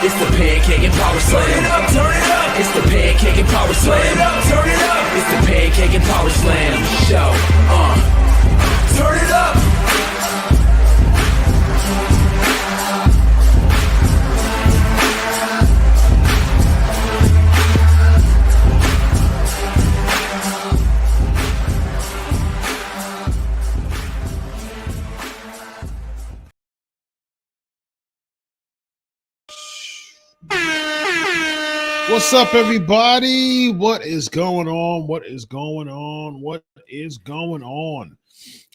It's the Pancake and Power Slam. Turn it up, turn it up. It's the Pancake and Power Slam. Turn it up, turn it up. It's the Pancake and Power Slam Show. Turn it up. What's up, everybody? What is going on? What is going on? What is going on?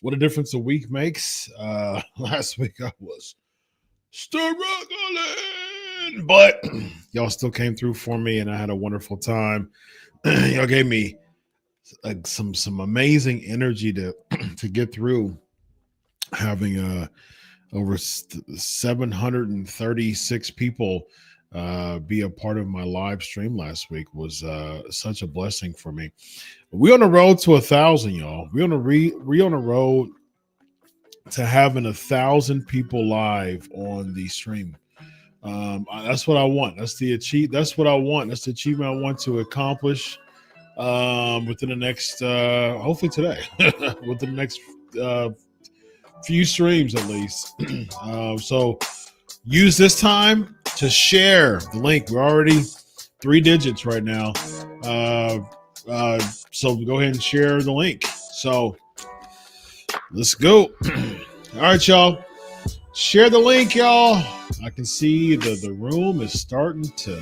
What a difference a week makes. Last week I was struggling, but y'all still came through for me, and I had a wonderful time. Y'all gave me some amazing energy to get through having over 736 people be a part of my live stream last week. Was such a blessing for me. We're on the road to 1,000, y'all. We're on the road to having 1,000 people live on the stream. That's what I want. That's what I want. That's the achievement I want to accomplish within the next, hopefully today, within the next few streams at least. So use this time to share the link. We're already 3 digits right now. So go ahead and share the link. So let's go. All right, y'all. Share the link, y'all. I can see the room is starting to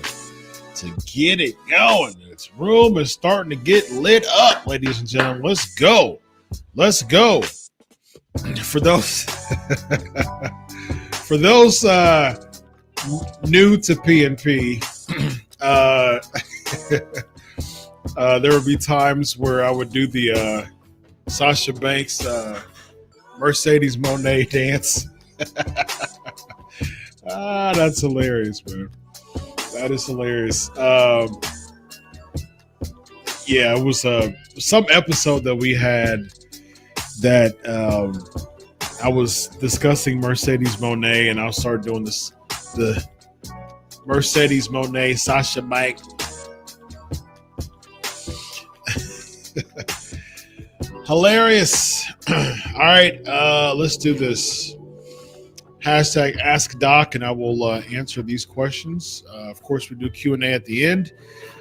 get it going. This room is starting to get lit up, ladies and gentlemen. Let's go. Let's go. For those new to PNP, there would be times where I would do the Sasha Banks Mercedes Monet dance. That's hilarious, man. That is hilarious. Yeah, it was some episode that we had that I was discussing Mercedes Monet, and I started doing the Mercedes Monet Sasha Banks. Hilarious. All right, let's do this. Hashtag Ask Doc, and I will answer these questions. Of course, we do Q&A at the end.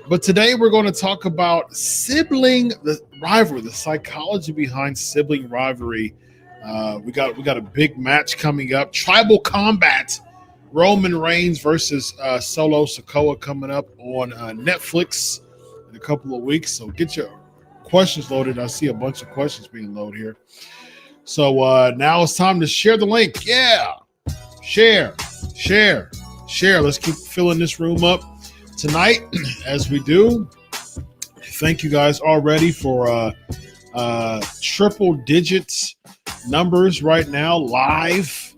But today we're going to talk about sibling rivalry, the psychology behind sibling rivalry. We got a big match coming up. Tribal Combat, Roman Reigns versus Solo Sikoa coming up on Netflix in a couple of weeks. So get your questions loaded. I see a bunch of questions being loaded here. So now it's time to share the link. Yeah. Share. Let's keep filling this room up tonight as we do. Thank you guys already for triple digits numbers right now. Live.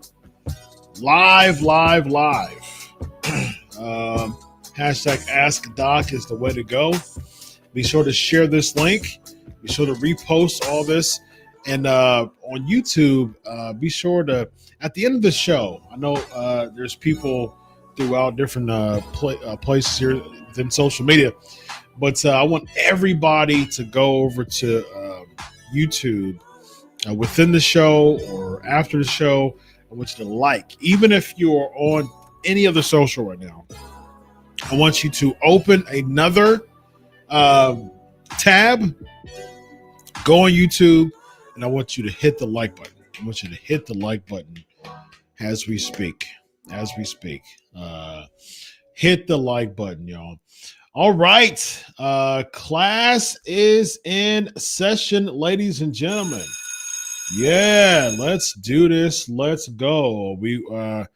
Hashtag Ask Doc is the way to go. Be sure to share this link. Be sure to repost all this. And on YouTube, be sure to, at the end of the show, I know there's people throughout different places here within social media, but I want everybody to go over to YouTube within the show or after the show. I want you to like, even if you're on any other social right now, I want you to open another tab, go on YouTube, and I want you to hit the like button. I want you to hit the like button as we speak. Hit the like button, y'all. All right. Class is in session, ladies and gentlemen. Yeah, let's do this. Let's go. We are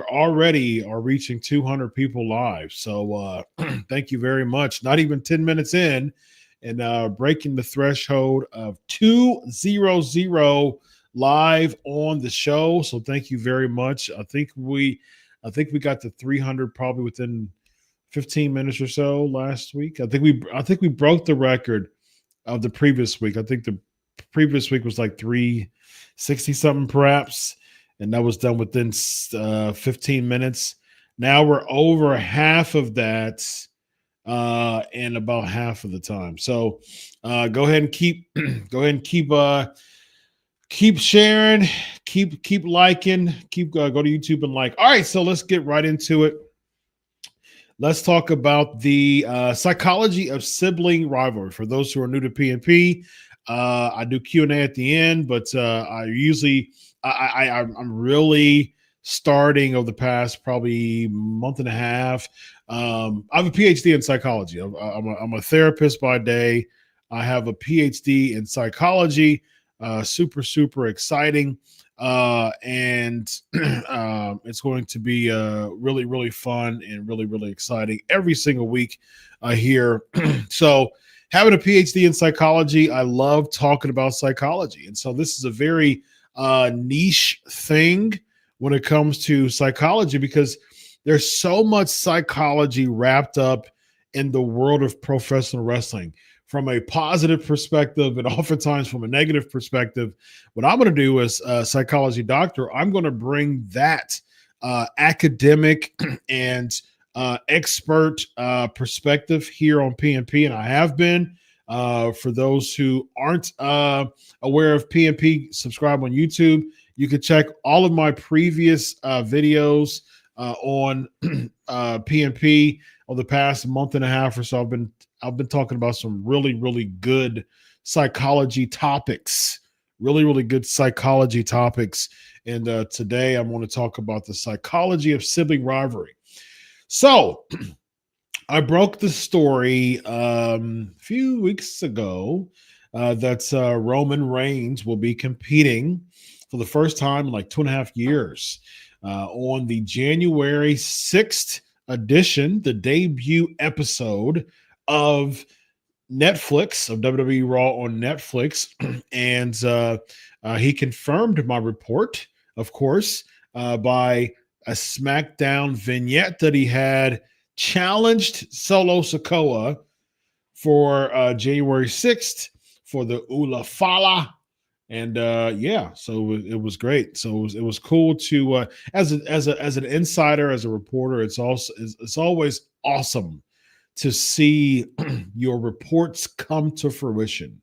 already reaching 200 people live. So thank you very much. Not even 10 minutes in, and breaking the threshold of 200 live on the show. So thank you very much. I think we got to 300 probably within 15 minutes or so last week. I think we broke the record of the previous week. I think the previous week was like 360 something perhaps, and that was done within 15 minutes. Now we're over half of that in about half of the time. So go ahead and keep keep sharing, keep liking, go to YouTube and like. All right, so let's get right into it. Let's talk about the psychology of sibling rivalry. For those who are new to PNP, I do Q&A at the end, but I'm really starting over the past probably month and a half. I have a PhD in psychology. I'm a therapist by day. I have a PhD in psychology. Super exciting. And it's going to be really fun and really exciting every single week here. So having a PhD in psychology, I love talking about psychology. And so this is a very niche thing when it comes to psychology, because there's so much psychology wrapped up in the world of professional wrestling, from a positive perspective and oftentimes from a negative perspective. What I'm going to do as a psychology doctor, I'm going to bring that academic and expert perspective here on PNP, and I have been. For those who aren't aware of PNP, subscribe on YouTube. You can check all of my previous videos on PNP over the past month and a half or so. I've been talking about some really good psychology topics, really good psychology topics. And today I'm going to talk about the psychology of sibling rivalry. So I broke the story a few weeks ago that Roman Reigns will be competing for the first time in like 2.5 years on the January 6th edition, the debut episode of Netflix, of WWE Raw on Netflix. And he confirmed my report, of course, by a SmackDown vignette that he had challenged Solo Sikoa for January 6th for the Ula Fala. And so it was great. So it was cool to as an insider, as a reporter, it's always awesome to see your reports come to fruition.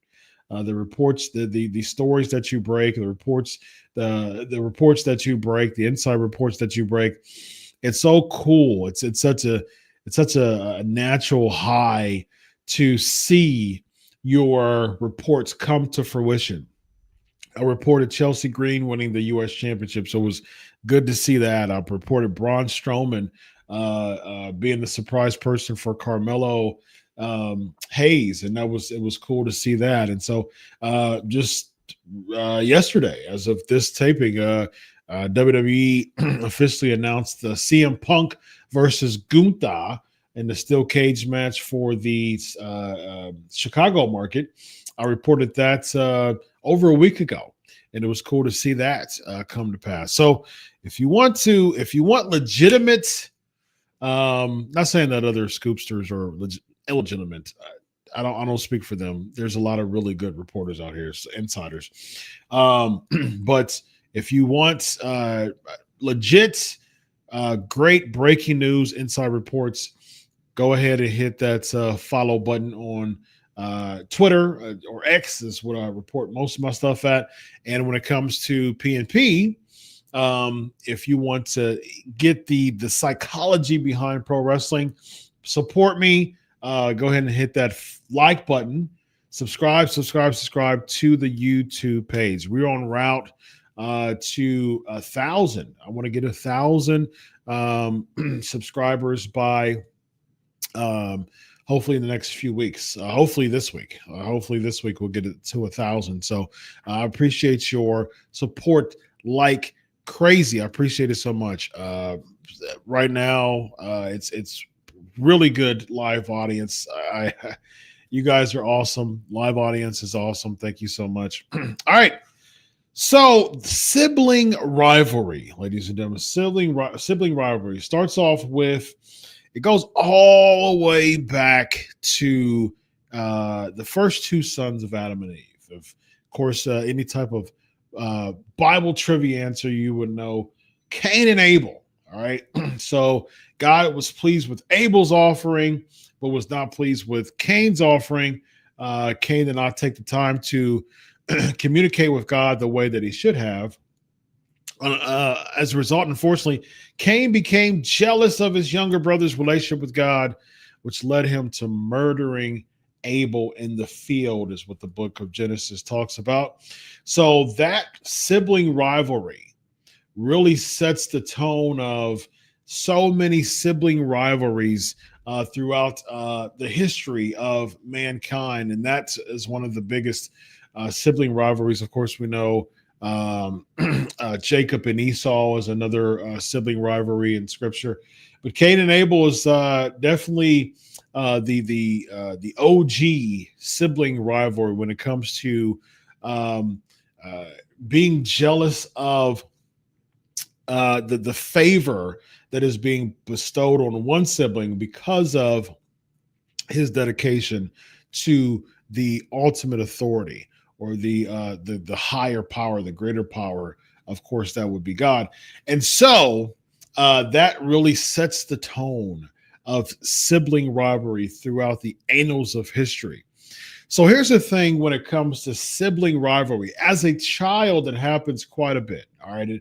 The reports, the stories that you break, the reports that you break, the inside reports that you break. It's so cool. It's such a natural high to see your reports come to fruition. I reported Chelsea Green winning the U.S. Championship, so it was good to see that. I reported Braun Strowman being the surprise person for Carmelo Hayes, and it was cool to see that. And so just yesterday, as of this taping, WWE officially announced the CM Punk versus Gunther in the steel cage match for the Chicago market. I reported that over a week ago, and it was cool to see that come to pass. So if you want legitimate, not saying that other scoopsters are illegitimate. I don't speak for them. There's a lot of really good reporters out here, insiders. But if you want legit, great breaking news, inside reports, go ahead and hit that follow button on Twitter or X is what I report most of my stuff at. And when it comes to PNP, if you want to get the psychology behind pro wrestling, support me. Go ahead and hit that like button. Subscribe to the YouTube page. We're on route to 1,000. I want to get 1,000 subscribers by hopefully in the next few weeks. Hopefully this week. Hopefully this week we'll get it to 1,000. So I appreciate your support like crazy. I appreciate it so much. Right now, it's really good live audience. You guys are awesome. Live audience is awesome. Thank you so much. All right. So sibling rivalry, ladies and gentlemen, sibling rivalry starts off with, it goes all the way back to the first two sons of Adam and Eve. Of course, any type of Bible trivia answer, you would know Cain and Abel. All right. So God was pleased with Abel's offering, but was not pleased with Cain's offering. Cain did not take the time to communicate with God the way that he should have. As a result, unfortunately, Cain became jealous of his younger brother's relationship with God, which led him to murdering Abel in the field, is what the book of Genesis talks about. So that sibling rivalry really sets the tone of so many sibling rivalries throughout the history of mankind. And that is one of the biggest sibling rivalries. Of course, we know Jacob and Esau is another sibling rivalry in scripture. But Cain and Abel is definitely the OG sibling rivalry when it comes to being jealous of the favor that is being bestowed on one sibling because of his dedication to the ultimate authority, or the higher power, the greater power. Of course, that would be God. And so that really sets the tone of sibling rivalry throughout the annals of history. So here's the thing when it comes to sibling rivalry. As a child, it happens quite a bit. All right.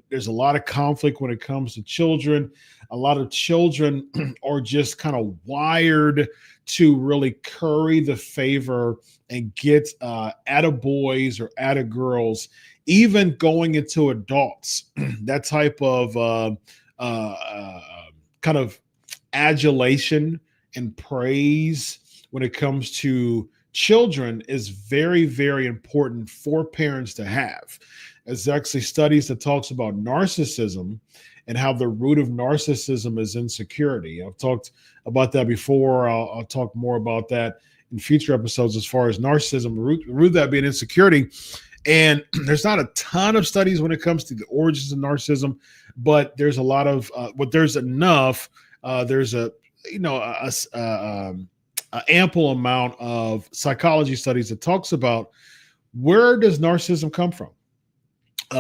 There's a lot of conflict when it comes to children. A lot of children are just kind of wired to really curry the favor and get attaboys or attagirls, even going into adults. That type of kind of adulation and praise when it comes to children is very, very important for parents to have. There's actually studies that talks about narcissism and how the root of narcissism is insecurity. I've talked about that before. I'll talk more about that in future episodes as far as narcissism, root of that being insecurity. And there's not a ton of studies when it comes to the origins of narcissism, but there's a lot of, there's enough. There's a ample amount of psychology studies that talks about where does narcissism come from.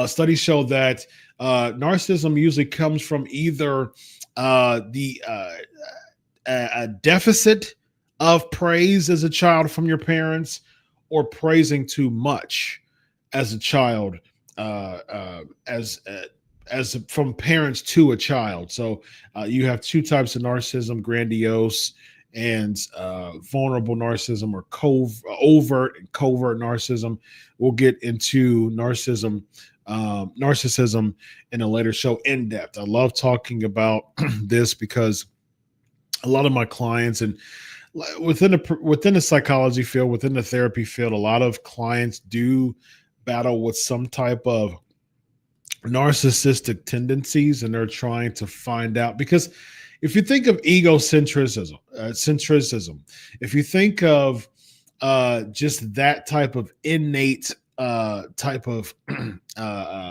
Studies show that narcissism usually comes from either a deficit of praise as a child from your parents, or praising too much as a child, as from parents to a child. So you have two types of narcissism: grandiose and vulnerable narcissism, or overt and covert narcissism. We'll get into narcissism in a later show in depth. I love talking about this because a lot of my clients, and within the psychology field, within the therapy field, a lot of clients do battle with some type of narcissistic tendencies, and they're trying to find out. Because if you think of egocentrism, if you think of just that type of innate type of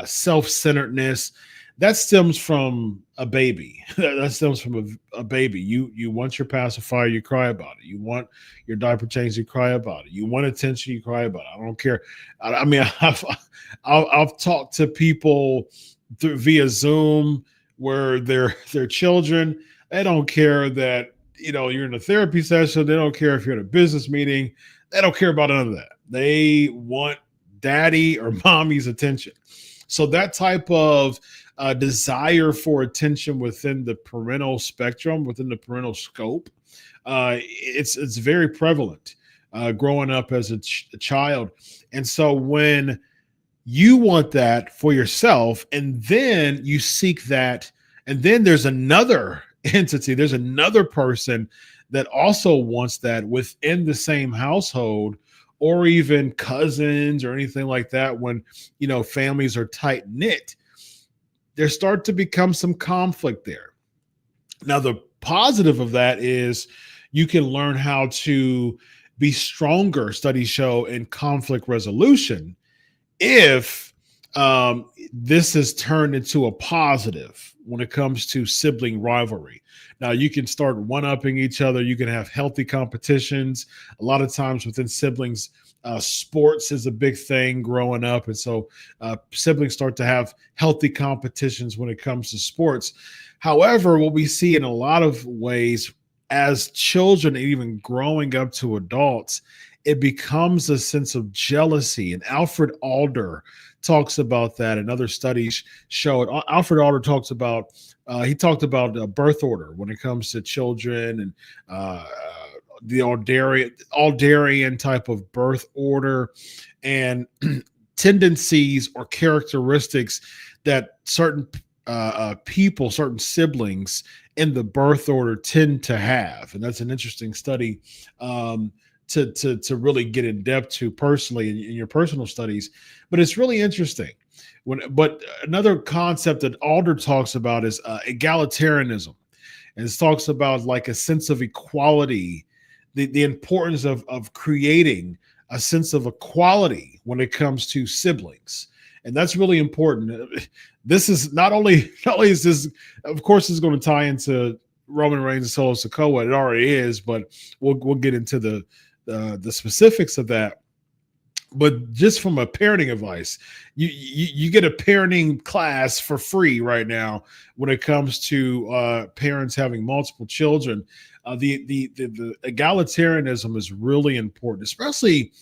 self-centeredness, that stems from a baby. That stems from a baby. You want your pacifier, you cry about it. You want your diaper change, you cry about it. You want attention, you cry about it. I don't care. I mean, I've talked to people via Zoom where their children, they don't care that you're in a therapy session. They don't care if you're in a business meeting. They don't care about none of that. They want daddy or mommy's attention. So that type of desire for attention within the parental spectrum, within the parental scope, it's very prevalent growing up as a child. And so when you want that for yourself, and then you seek that, and then there's another entity, there's another person that also wants that within the same household, or even cousins or anything like that, when families are tight knit, there start to become some conflict there. Now, the positive of that is you can learn how to be stronger, studies show, in conflict resolution if this is turned into a positive when it comes to sibling rivalry. Now, you can start one-upping each other. You can have healthy competitions. A lot of times within siblings, Sports is a big thing growing up, and so siblings start to have healthy competitions when it comes to sports. However, what we see in a lot of ways as children, even growing up to adults, it becomes a sense of jealousy. And Alfred Alder talks about that, and other studies show it. Alfred Alder talks about he talked about birth order when it comes to children, and the Alderian type of birth order, and tendencies or characteristics that certain people, certain siblings in the birth order tend to have. And that's an interesting study to really get in depth to personally in your personal studies. But it's really interesting. But another concept that Alder talks about is egalitarianism. And it talks about like a sense of equality, the importance of creating a sense of equality when it comes to siblings. And that's really important. This is not only is this, of course, is going to tie into Roman Reigns and Solo Sikoa. It already is, but we'll get into the specifics of that. But just from a parenting advice, you get a parenting class for free right now when it comes to parents having multiple children. The egalitarianism is really important, especially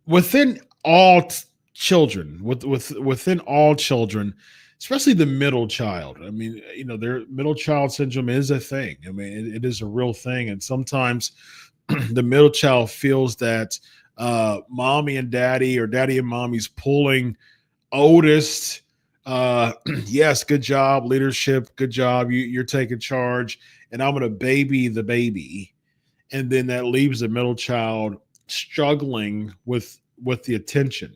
within all children, within all children, especially the middle child. I mean, their middle child syndrome is a thing. I mean, it is a real thing. And sometimes the middle child feels that mommy and daddy, or daddy and mommy's pulling oldest. Yes, good job, leadership, good job. You're taking charge, and I'm going to baby the baby. And then that leaves the middle child struggling with the attention.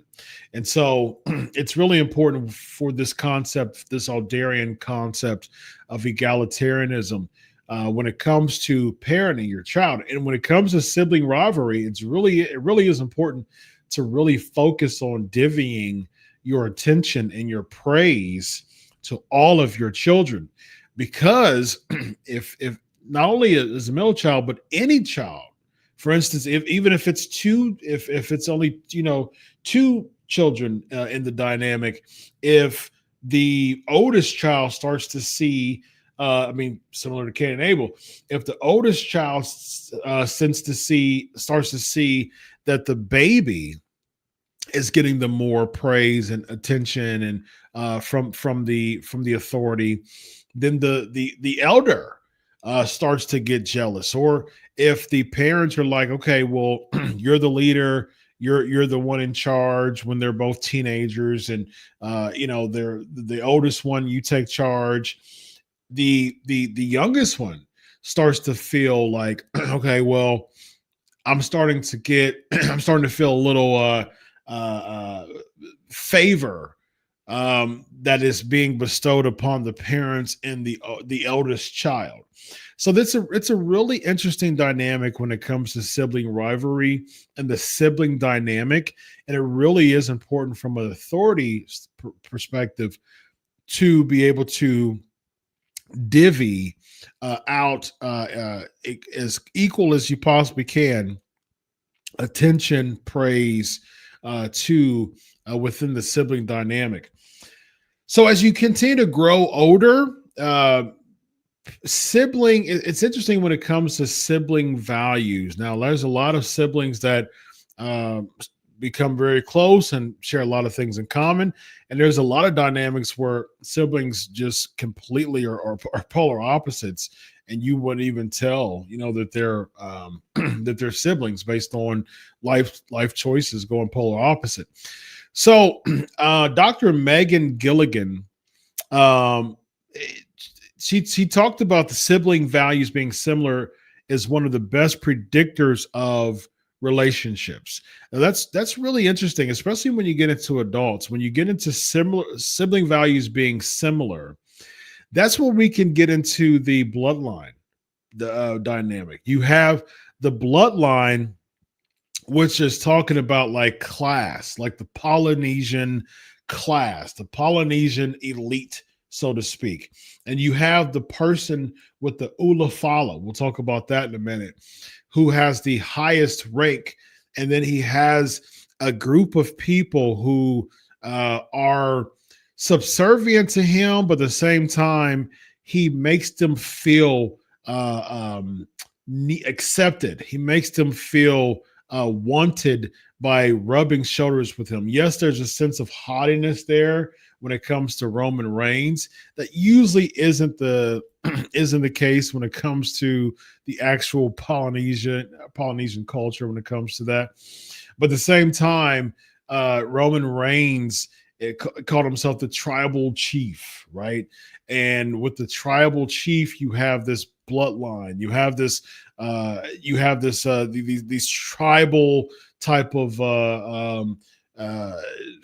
And so it's really important for this concept, this Alderian concept of egalitarianism, when it comes to parenting your child. And when it comes to sibling rivalry, it really is important to really focus on divvying your attention and your praise to all of your children. Because if not only as a middle child, but any child, for instance, even if it's only two children in the dynamic, if the oldest child starts to see, similar to Cain and Abel, if the oldest child starts to see that the baby is getting the more praise and attention and from the authority, then the elder starts to get jealous. Or if the parents are like, okay, well, you're the leader, you're the one in charge, when they're both teenagers, and they're the oldest one, you take charge. The youngest one starts to feel like, okay, well, I'm starting to feel a little favor that is being bestowed upon the parents and the eldest child. So it's a really interesting dynamic when it comes to sibling rivalry and the sibling dynamic. And it really is important from an authority perspective to be able to divvy out as equal as you possibly can attention, praise to within the sibling dynamic. So as you continue to grow older, it's interesting when it comes to sibling values. Now, there's a lot of siblings that become very close and share a lot of things in common. And there's a lot of dynamics where siblings just completely are polar opposites. And you wouldn't even tell, that they're that they're siblings based on life choices going polar opposite. So Dr. Megan Gilligan, she talked about the sibling values being similar as one of the best predictors of relationships. Now that's really interesting, especially when you get into adults. When you get into similar sibling values being similar, that's where we can get into the bloodline, the dynamic. You have the bloodline, which is talking about like class, like the Polynesian class, the Polynesian elite, so to speak. And you have the person with the Ula Fala. We'll talk about that in a minute. who has the highest rank, and then he has a group of people who are subservient to him, but at the same time, he makes them feel accepted. He makes them feel wanted by rubbing shoulders with him. Yes, there's a sense of haughtiness there when it comes to Roman Reigns. That usually isn't the case when it comes to the actual Polynesian culture when it comes to that. But at the same time, Roman Reigns called himself the tribal chief, right? And with the tribal chief, you have this bloodline. You have this. These tribal type of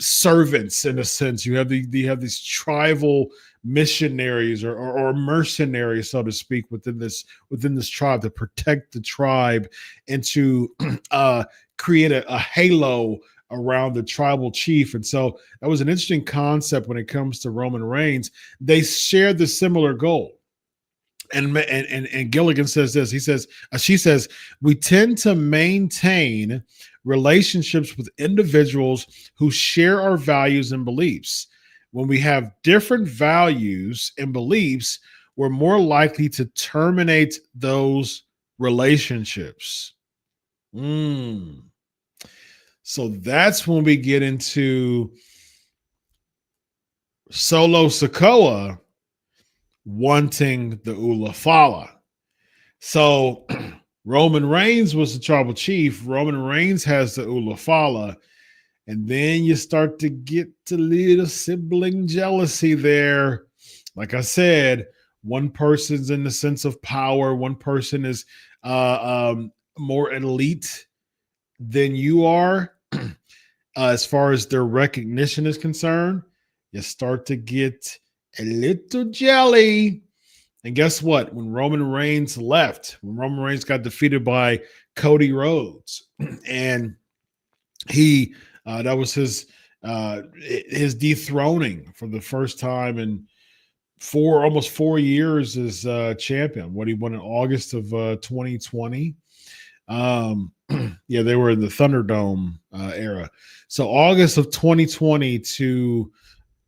servants, in a sense. You have these tribal missionaries or mercenaries, so to speak, within this tribe to protect the tribe and to create a halo around the tribal chief. And so that was an interesting concept when it comes to Roman Reigns. They share the similar goal. And Gilligan says this. She says, we tend to maintain relationships with individuals who share our values and beliefs. When we have different values and beliefs, we're more likely to terminate those relationships. So that's when we get into Solo Sikoa wanting the Ula Fala. So Roman Reigns was the tribal chief. Roman Reigns has the Ula Fala. And then you start to get a little sibling jealousy there. Like I said, one person's in the sense of power. One person is more elite than you are as far as their recognition is concerned. You start to get a little jelly. And guess what? When Roman Reigns left, when Roman Reigns got defeated by Cody Rhodes, and he that was his dethroning for the first time in almost 4 years as champion. What he won in August of 2020. Yeah, they were in the Thunderdome era. So August of 2020 to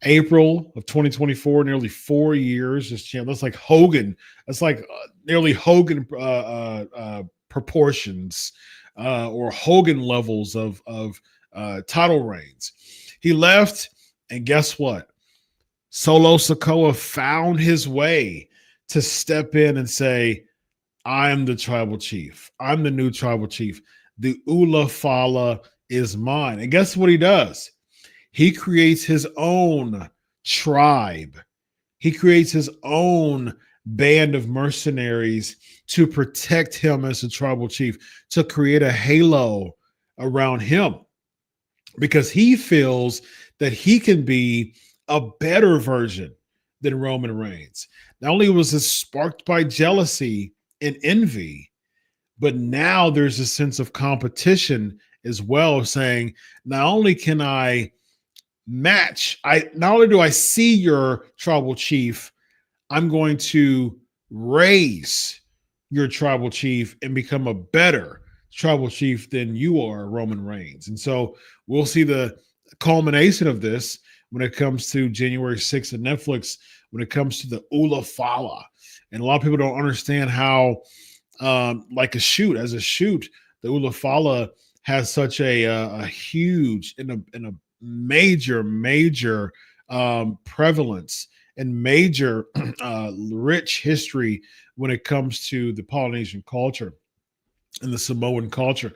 April of 2024, nearly 4 years as champ. That's like Hogan. That's like nearly Hogan proportions or Hogan levels of title reigns. He left, and guess what? Solo Sikoa found his way to step in and say, I'm the tribal chief. I'm the new tribal chief. The Ula Fala is mine. And guess what he does? He creates his own tribe. He creates his own band of mercenaries to protect him as a tribal chief, to create a halo around him, because he feels that he can be a better version than Roman Reigns. Not only was this sparked by jealousy and envy, but now there's a sense of competition as well, saying, not only can I match, not only do I see your tribal chief, I'm going to raise your tribal chief and become a better tribal chief than you are, Roman Reigns. And so we'll see the culmination of this when it comes to January 6th on Netflix, when it comes to the Ula Fala. And a lot of people don't understand how, as a shoot, the Ula Fala has such a huge and a major prevalence and major rich history when it comes to the Polynesian culture and the Samoan culture.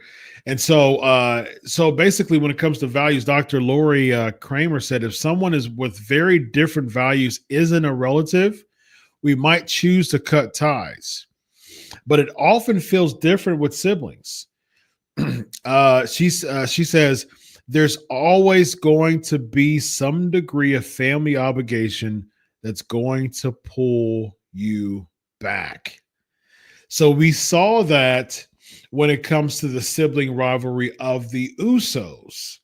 And so basically, when it comes to values, Dr. Lori Kramer said, if someone is with very different values isn't a relative, we might choose to cut ties. But it often feels different with siblings. She says, there's always going to be some degree of family obligation that's going to pull you back. So we saw that when it comes to the sibling rivalry of the Usos.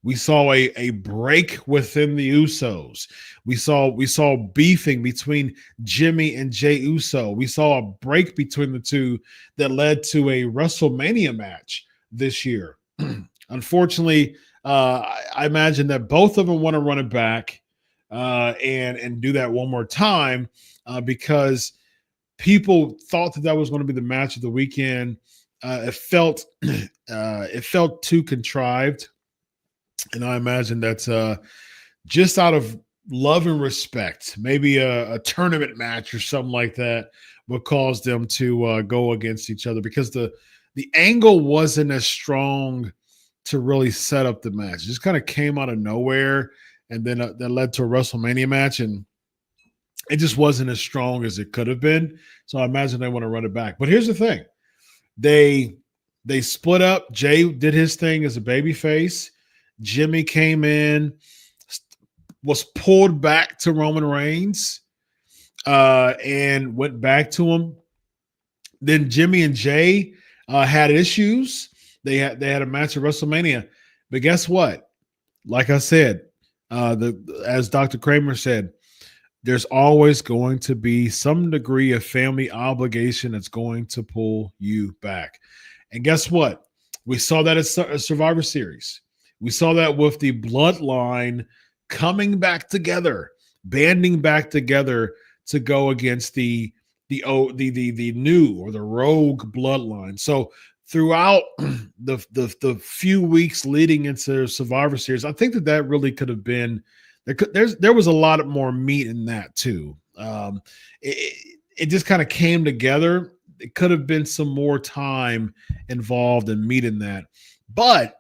We saw a break within the Usos. We saw beefing between Jimmy and Jey Uso. We saw a break between the two that led to a WrestleMania match this year. Unfortunately, I imagine that both of them want to run it back and do that one more time because people thought that was going to be the match of the weekend. It felt too contrived, and I imagine that's just out of love and respect. Maybe a tournament match or something like that would cause them to go against each other because the angle wasn't as strong to really set up the match. It just kind of came out of nowhere, and then that led to a WrestleMania match, and it just wasn't as strong as it could have been. So I imagine they want to run it back. But here's the thing. They split up. Jay did his thing as a babyface. Jimmy came in, was pulled back to Roman Reigns, and went back to him. Then Jimmy and Jay had issues. They had a match at WrestleMania. But guess what? Like I said, as Dr. Kramer said, there's always going to be some degree of family obligation that's going to pull you back. And guess what? We saw that at Survivor Series. We saw that with the bloodline coming back together, banding back together to go against the new or the rogue bloodline. So throughout the few weeks leading into Survivor Series, I think that really could have been there was a lot more meat in that too. It just kind of came together. It could have been some more time involved and meat in that. But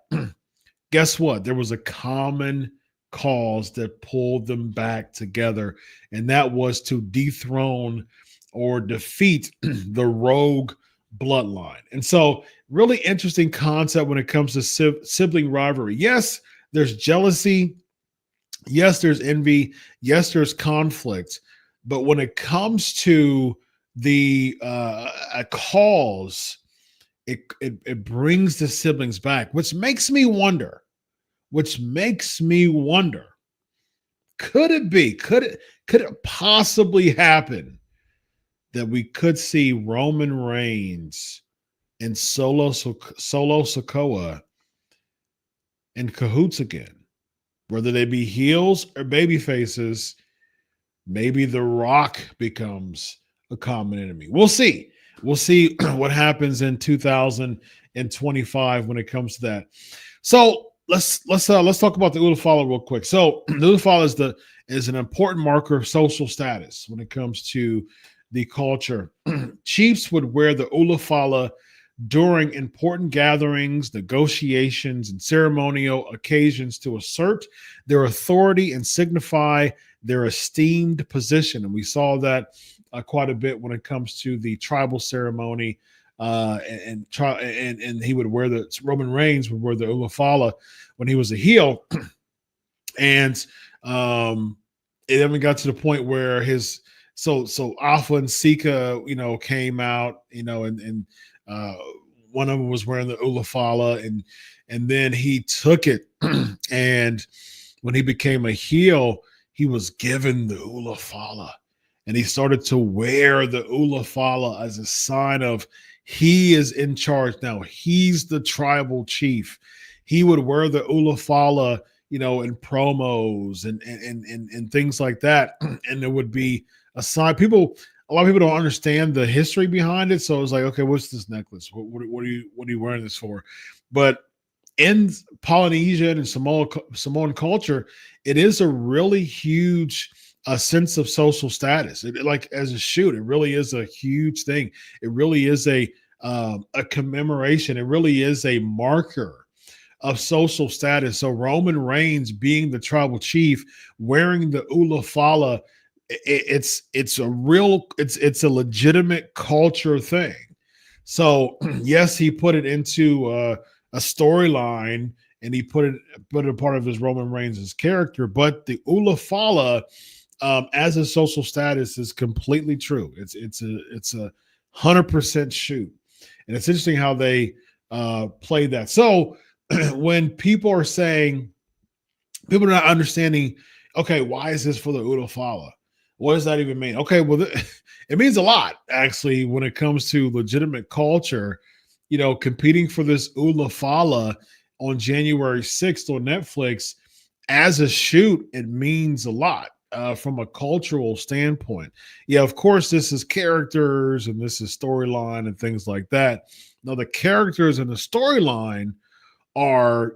guess what? There was a common cause that pulled them back together, and that was to dethrone or defeat the rogue bloodline. And so really interesting concept when it comes to sibling rivalry. Yes, there's jealousy. Yes, there's envy. Yes, there's conflict. But when it comes to the a cause, it brings the siblings back, which makes me wonder, could it possibly happen that we could see Roman Reigns and Solo Sikoa in cahoots again? Whether they be heels or baby faces, maybe The Rock becomes a common enemy. We'll see. We'll see what happens in 2025 when it comes to that. So let's talk about the Ula Fala real quick. So the Ula Fala is an important marker of social status when it comes to the culture. Chiefs would wear the Ula Fala during important gatherings, negotiations, and ceremonial occasions to assert their authority and signify their esteemed position. And we saw that quite a bit when it comes to the tribal ceremony. And he would wear Roman Reigns would wear the Ula Fala when he was a heel. And it even got to the point where so Alpha and Sika, came out, and one of them was wearing the Ula Fala, and then he took it, and when he became a heel, he was given the Ula Fala, and he started to wear the Ula Fala as a sign of he is in charge now. He's the tribal chief. He would wear the Ula Fala, in promos and things like that, and there would be a sign. A lot of people don't understand the history behind it, so it's like, okay, what's this necklace? What are you wearing this for? But in Polynesian and Samoan culture, it is a really huge sense of social status. It really is a huge thing. It really is a commemoration. It really is a marker of social status. So Roman Reigns being the tribal chief, wearing the Ula Fala, it's a legitimate culture thing. So yes, he put it into a storyline, and he put it a part of his Roman Reigns' character. But the Ula Fala, as a social status, is completely true. It's a 100% shoot, and it's interesting how they play that. So when people are saying People are not understanding, okay, why is this for the Ula Fala? What does that even mean? Okay, well, it means a lot, actually, when it comes to legitimate culture. Competing for this Ula Fala on January 6th on Netflix as a shoot, it means a lot from a cultural standpoint. Yeah, of course, this is characters and this is storyline and things like that. Now, the characters and the storyline are,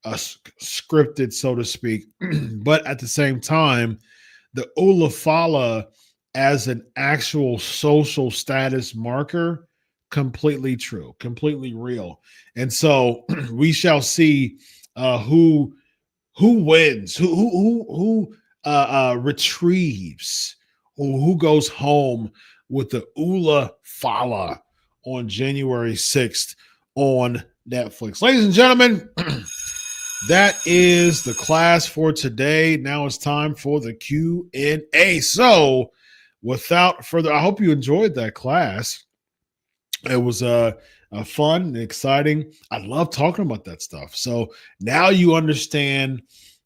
scripted, so to speak. But at the same time, the Ula Fala as an actual social status marker, completely true, completely real. And so we shall see who wins, who retrieves, who goes home with the Ula Fala on January 6th on Netflix. Ladies and gentlemen, that is the class for today. Now it's time for the Q&A. So without further, I hope you enjoyed that class. It was fun and exciting. I love talking about that stuff. So now you understand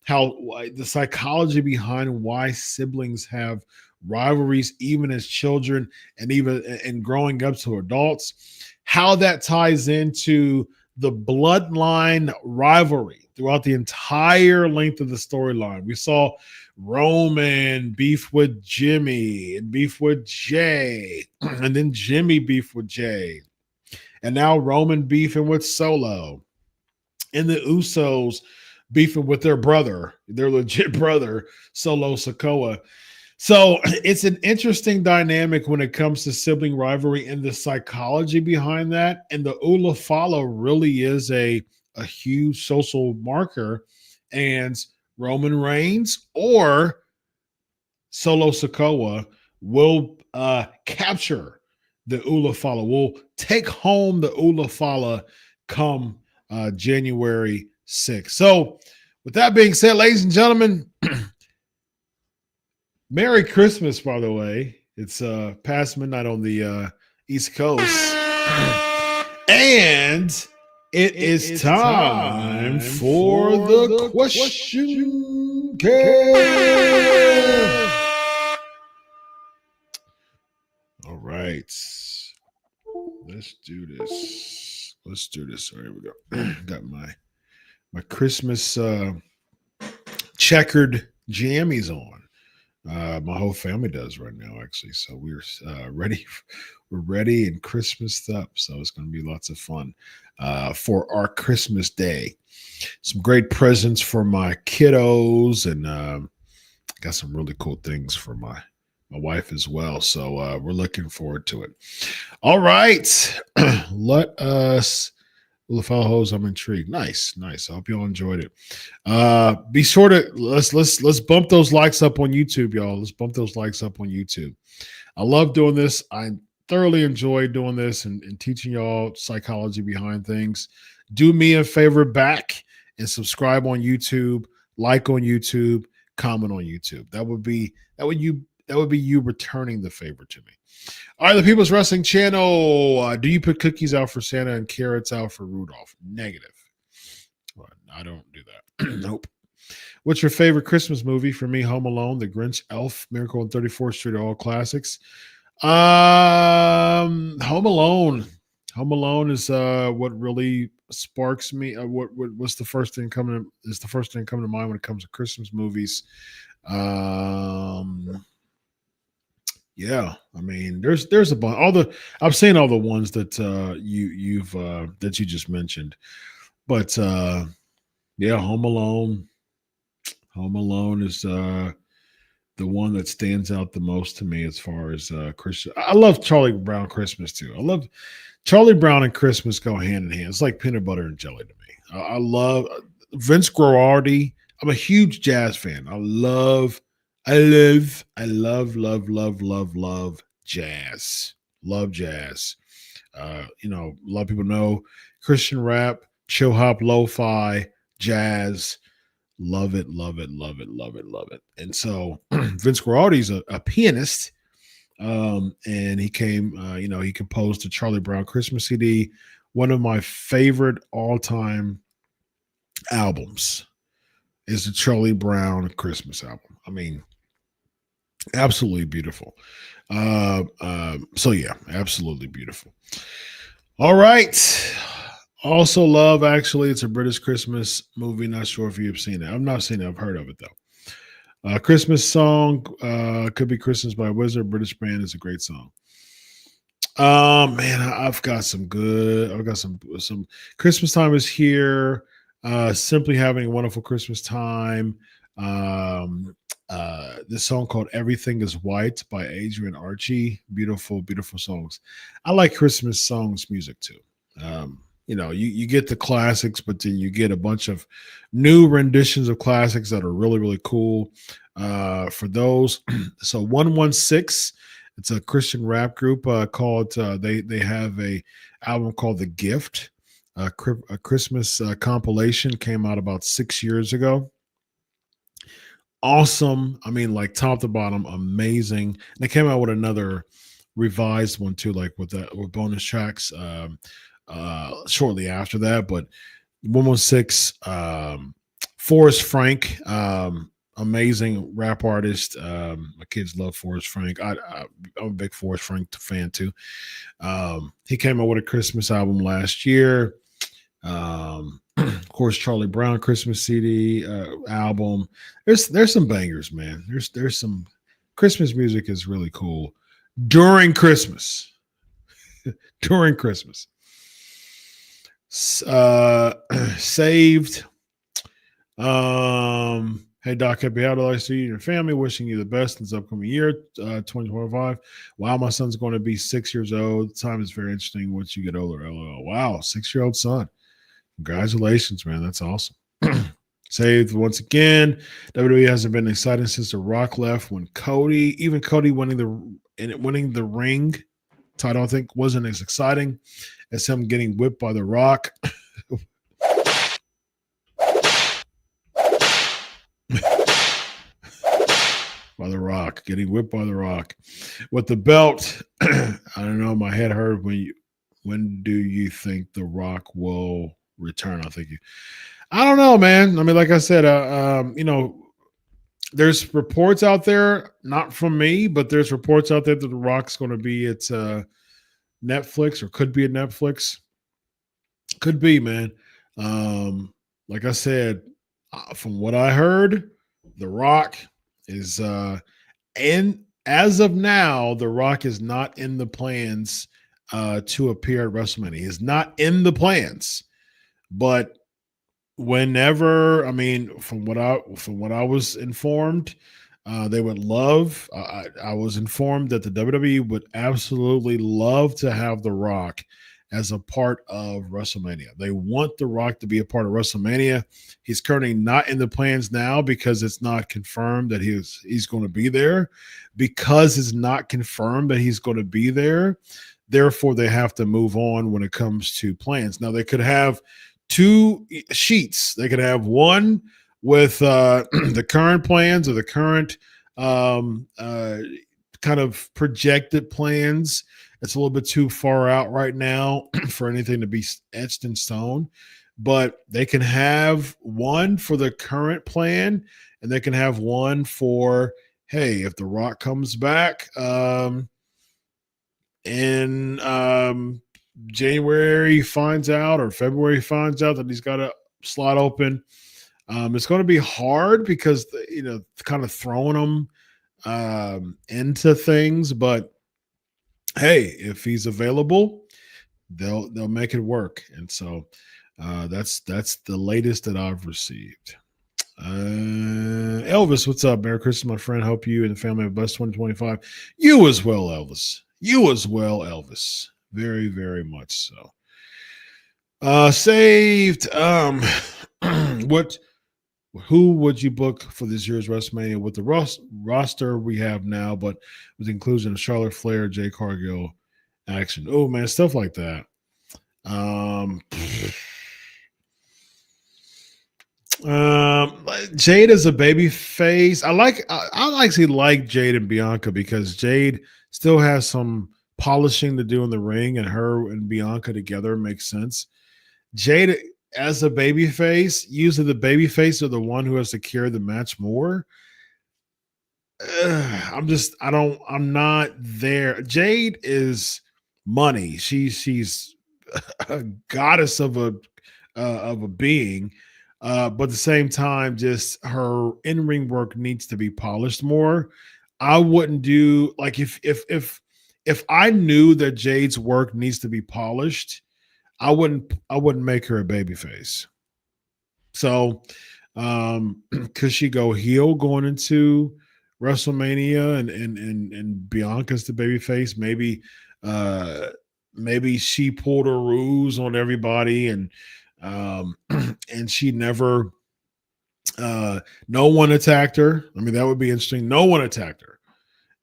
the psychology behind why siblings have rivalries, even as children and even in growing up to adults, how that ties into the bloodline rivalry throughout the entire length of the storyline. We saw Roman beef with Jimmy and beef with Jay, and then Jimmy beef with Jay, and now Roman beefing with Solo, and the Usos beefing with their brother, their legit brother, Solo Sikoa. So it's an interesting dynamic when it comes to sibling rivalry and the psychology behind that. And the Ula Fala really is a huge social marker. And Roman Reigns or Solo Sikoa will capture the Ula Fala, will take home the Ula Fala come January 6th. So with that being said, ladies and gentlemen, Merry Christmas, by the way. It's past midnight on the East Coast. And it is time for the question game. All right. Let's do this. All right, here we go. Got my Christmas checkered jammies on. My whole family does right now, actually. So we're ready. We're ready and Christmased up. So it's going to be lots of fun for our Christmas day. Some great presents for my kiddos, and got some really cool things for my wife as well. So we're looking forward to it. All right, let us. Ula Fala hoes, I'm intrigued. Nice. I hope you all enjoyed it. Be sure to let's bump those likes up on YouTube, y'all. Let's bump those likes up on YouTube. I love doing this. I thoroughly enjoy doing this and teaching y'all psychology behind things. Do me a favor back and subscribe on YouTube, like on YouTube, comment on YouTube. That would be you returning the favor to me. All right, the People's Wrestling Channel. Do you put cookies out for Santa and carrots out for Rudolph? Negative. Well, I don't do that. Nope. What's your favorite Christmas movie? For me, Home Alone, The Grinch, Elf, Miracle on 34th Street are all classics. Home Alone. Home Alone is what really sparks me. What's the first thing coming to mind when it comes to Christmas movies. Yeah, I mean, there's a bunch. I've seen all the ones that you just mentioned, but yeah, Home Alone. Home Alone is the one that stands out the most to me as far as Christmas. I love Charlie Brown Christmas too. I love Charlie Brown and Christmas go hand in hand. It's like peanut butter and jelly to me. I love Vince Guaraldi. I'm a huge jazz fan. I love jazz. Love jazz. A lot of people know Christian rap, chill hop, lo-fi, jazz. Love it. And so Vince Guaraldi's a pianist. And he came, he composed the Charlie Brown Christmas CD, one of my favorite all-time albums. is the Charlie Brown Christmas album. I mean, absolutely beautiful. So yeah, absolutely beautiful. All right. Also love, actually, it's a British Christmas movie. Not sure if you've seen it. I've not seen it. I've heard of it though. Christmas song, could be Christmas by Wizard. British band is a great song. Man, I've got some good. I've got some Christmas time is here. Simply having a wonderful Christmas time. This song called "Everything Is White" by Adrian Archie. Beautiful, beautiful songs. I like Christmas songs music too. You get the classics, but then you get a bunch of new renditions of classics that are really, really cool. For those, so 116. It's a Christian rap group called. They have a album called "The Gift." A Christmas compilation came out about 6 years ago. Awesome. I mean, like top to bottom, amazing. And they came out with another revised one too, like with bonus tracks shortly after that. But 116, Forrest Frank, amazing rap artist. My kids love Forrest Frank. I'm a big Forrest Frank fan too. He came out with a Christmas album last year. Of course, Charlie Brown Christmas CD album. There's some bangers, man. There's some Christmas music is really cool during Christmas. During Christmas. Saved. Hey Doc, happy holidays to you and your family. Wishing you the best in this upcoming year, 2025. Wow, my son's going to be 6 years old. The time is very interesting once you get older. LOL. Wow, 6-year-old son. Congratulations, man. That's awesome. Saved once again. WWE hasn't been exciting since The Rock left. When Cody winning the ring title, I think, wasn't as exciting as him getting whipped by The Rock. By The Rock, getting whipped by The Rock with the belt. I don't know. My head hurt. When do you think The Rock will return? I don't know, man. I mean, like I said, there's reports out there, not from me, but there's reports out there that The Rock's going to be at Netflix or could be at Netflix. Could be, man. Like I said, from what I heard, The Rock is and as of now, The Rock is not in the plans to appear at WrestleMania. He is not in the plans. But whenever, I mean, from what I was informed, they would love. I was informed that the WWE would absolutely love to have The Rock as a part of WrestleMania. They want The Rock to be a part of WrestleMania. He's currently not in the plans now because it's not confirmed that he's going to be there. Because it's not confirmed that he's going to be there, therefore they have to move on when it comes to plans. Now they could have two sheets. They could have one with the current plans or the current kind of projected plans. It's a little bit too far out right now for anything to be etched in stone, but they can have one for the current plan and they can have one for, hey, if The Rock comes back in January finds out or February finds out that he's got a slot open. It's going to be hard because, kind of throwing them into things, but hey, if he's available, they'll make it work. And so that's the latest that I've received. Elvis, what's up? Merry Christmas, my friend. Hope you and the family have a blessed 2025. You as well, Elvis. You as well, Elvis. Very, very much so. Saved. Who would you book for this year's WrestleMania with the roster we have now, but with the inclusion of Charlotte Flair, Jay Cargill action? Oh man, stuff like that. Jade is a baby face. I actually like Jade and Bianca because Jade still has some polishing to do in the ring, and her and Bianca together makes sense. Jade as a babyface, usually the babyface are the one who has to carry the match more. I'm not there. Jade is money. She's a goddess of a being, but at the same time, just her in-ring work needs to be polished more. I wouldn't do like if I knew that Jade's work needs to be polished, I wouldn't make her a babyface. So could she go heel going into WrestleMania and Bianca's the babyface? Maybe she pulled a ruse on everybody um and she never no one attacked her. I mean, that would be interesting. No one attacked her.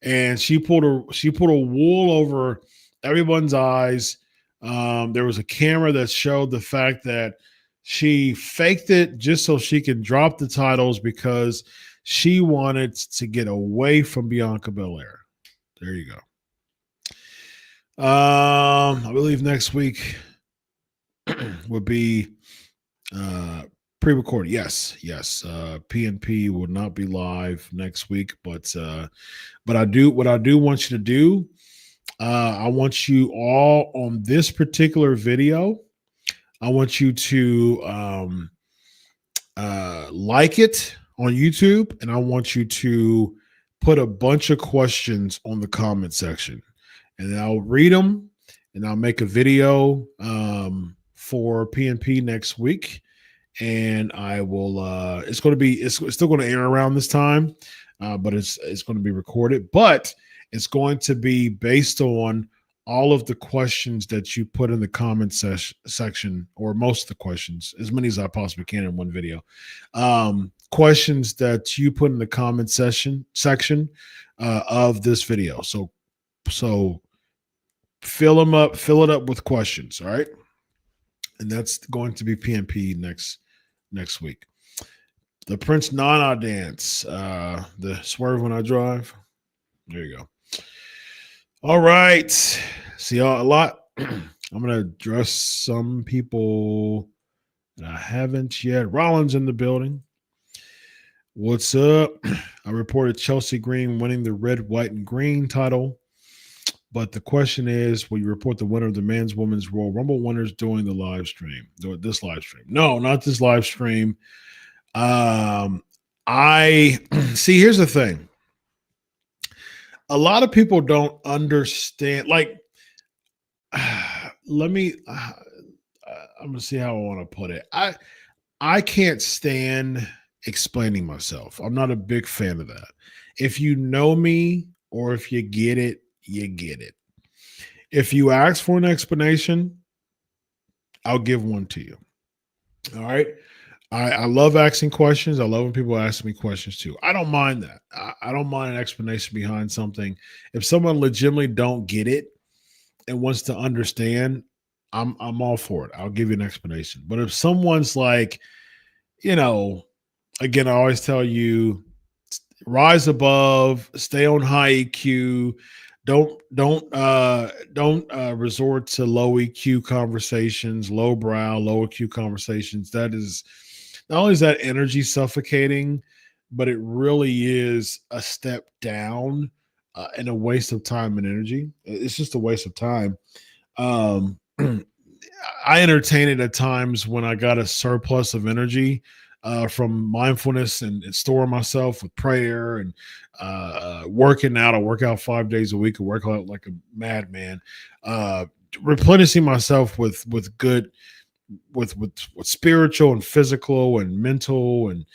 And she pulled a wool over everyone's eyes. There was a camera that showed the fact that she faked it just so she could drop the titles because she wanted to get away from Bianca Belair. There you go. I believe next week would be pre-recorded. Yes. PNP will not be live next week, but what I do want you to do, I want you all on this particular video. I want you to like it on YouTube, and I want you to put a bunch of questions on the comment section, and I'll read them, and I'll make a video for PNP next week, and I will. It's still going to air around this time, but it's going to be recorded, but it's going to be based on all of the questions that you put in the comment section, or most of the questions, as many as I possibly can in one video. Questions that you put in the comment section of this video. So fill it up with questions. All right. And that's going to be PNP next week. The Prince Nana dance, the swerve when I drive. There you go. All right. See y'all a lot. I'm going to address some people that I haven't yet. Rollins in the building. What's up? I reported Chelsea Green winning the red, white, and green title. But the question is, will you report the winner of the men's, women's Royal Rumble winners during the live stream? This live stream? No, not this live stream. I see. Here's the thing. A lot of people don't understand. Like, let me. I'm gonna see how I want to put it. I can't stand explaining myself. I'm not a big fan of that. If you know me or if you get it, you get it. If you ask for an explanation, I'll give one to you. All right. I love asking questions. I love when people ask me questions too. I don't mind that. I don't mind an explanation behind something. If someone legitimately don't get it and wants to understand, I'm all for it. I'll give you an explanation. But if someone's like, again, I always tell you, rise above, stay on high EQ. Don't resort to low EQ conversations, low brow, low EQ conversations. That is not only is that energy suffocating, but it really is a step down and a waste of time and energy. It's just a waste of time. I entertain it at times when I got a surplus of energy from mindfulness and storing myself with prayer and working out. I work out 5 days a week. I work out like a madman, replenishing myself with good, with spiritual and physical and mental and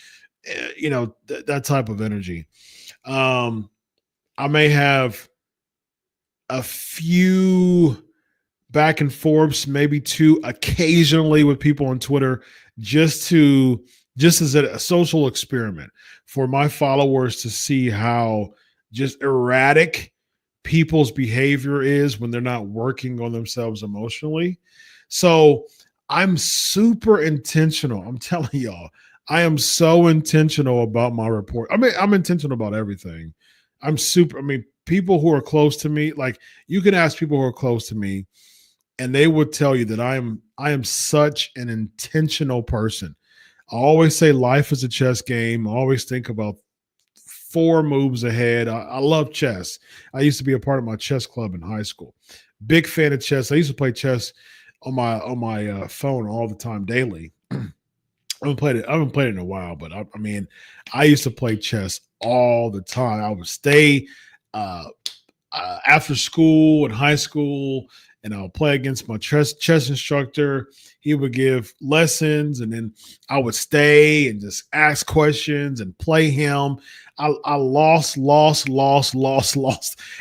that type of energy. I may have a few back and forths, maybe two occasionally with people on Twitter, just as a social experiment for my followers to see how just erratic people's behavior is when they're not working on themselves emotionally. So I'm super intentional. I'm telling y'all, I am so intentional about my report. I mean, I'm intentional about everything. People who are close to me, like you can ask people who are close to me and they would tell you that I'm I am such an intentional person. I always say life is a chess game. I always think about 4 moves ahead. I love chess. I used to be a part of my chess club in high school. Big fan of chess. I used to play chess on my phone all the time, daily. I haven't played it in a while, but I mean, I used to play chess all the time. I would stay uh, after school in high school, and I'll play against my chess instructor. He would give lessons, and then I would stay and just ask questions and play him. I lost, and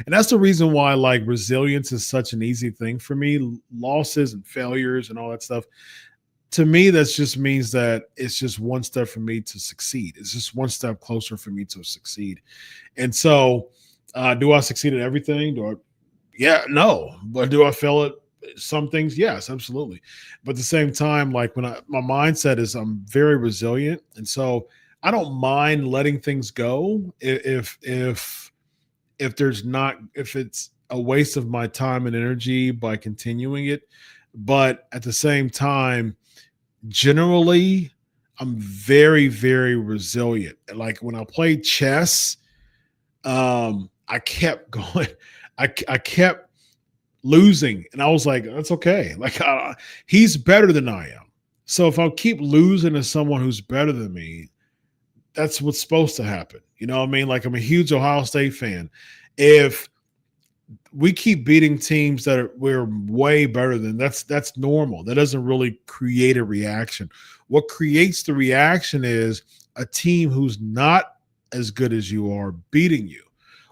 that's the reason why like resilience is such an easy thing for me. Losses and failures and all that stuff. To me, that just means that it's just one step for me to succeed. It's just one step closer for me to succeed. And so, do I succeed at everything? Yeah, no. But do I fail at some things? Yes, absolutely. But at the same time, like my mindset is I'm very resilient. And so I don't mind letting things go if it's a waste of my time and energy by continuing it. But at the same time, generally, I'm very, very resilient. Like when I played chess, I kept going. I kept losing, and I was like, "That's okay." Like he's better than I am. So if I keep losing to someone who's better than me, that's what's supposed to happen. You know what I mean? Like I'm a huge Ohio State fan. If we keep beating teams that we're way better than, that's normal. That doesn't really create a reaction. What creates the reaction is a team who's not as good as you are beating you,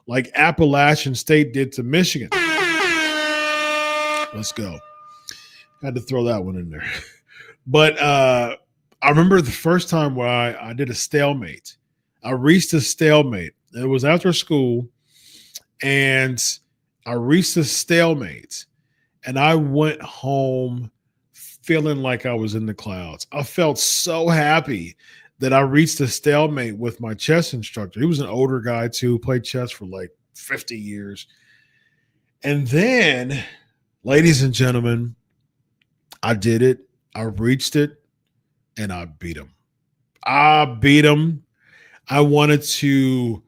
like Appalachian State did to Michigan. Let's go. Had to throw that one in there. But I remember the first time where I did a stalemate. I reached a stalemate. It was after school, and I reached a stalemate, and I went home feeling like I was in the clouds. I felt so happy that I reached a stalemate with my chess instructor. He was an older guy too, played chess for like 50 years. And then, ladies and gentlemen, I did it. I reached it, and I beat him. I beat him. I wanted to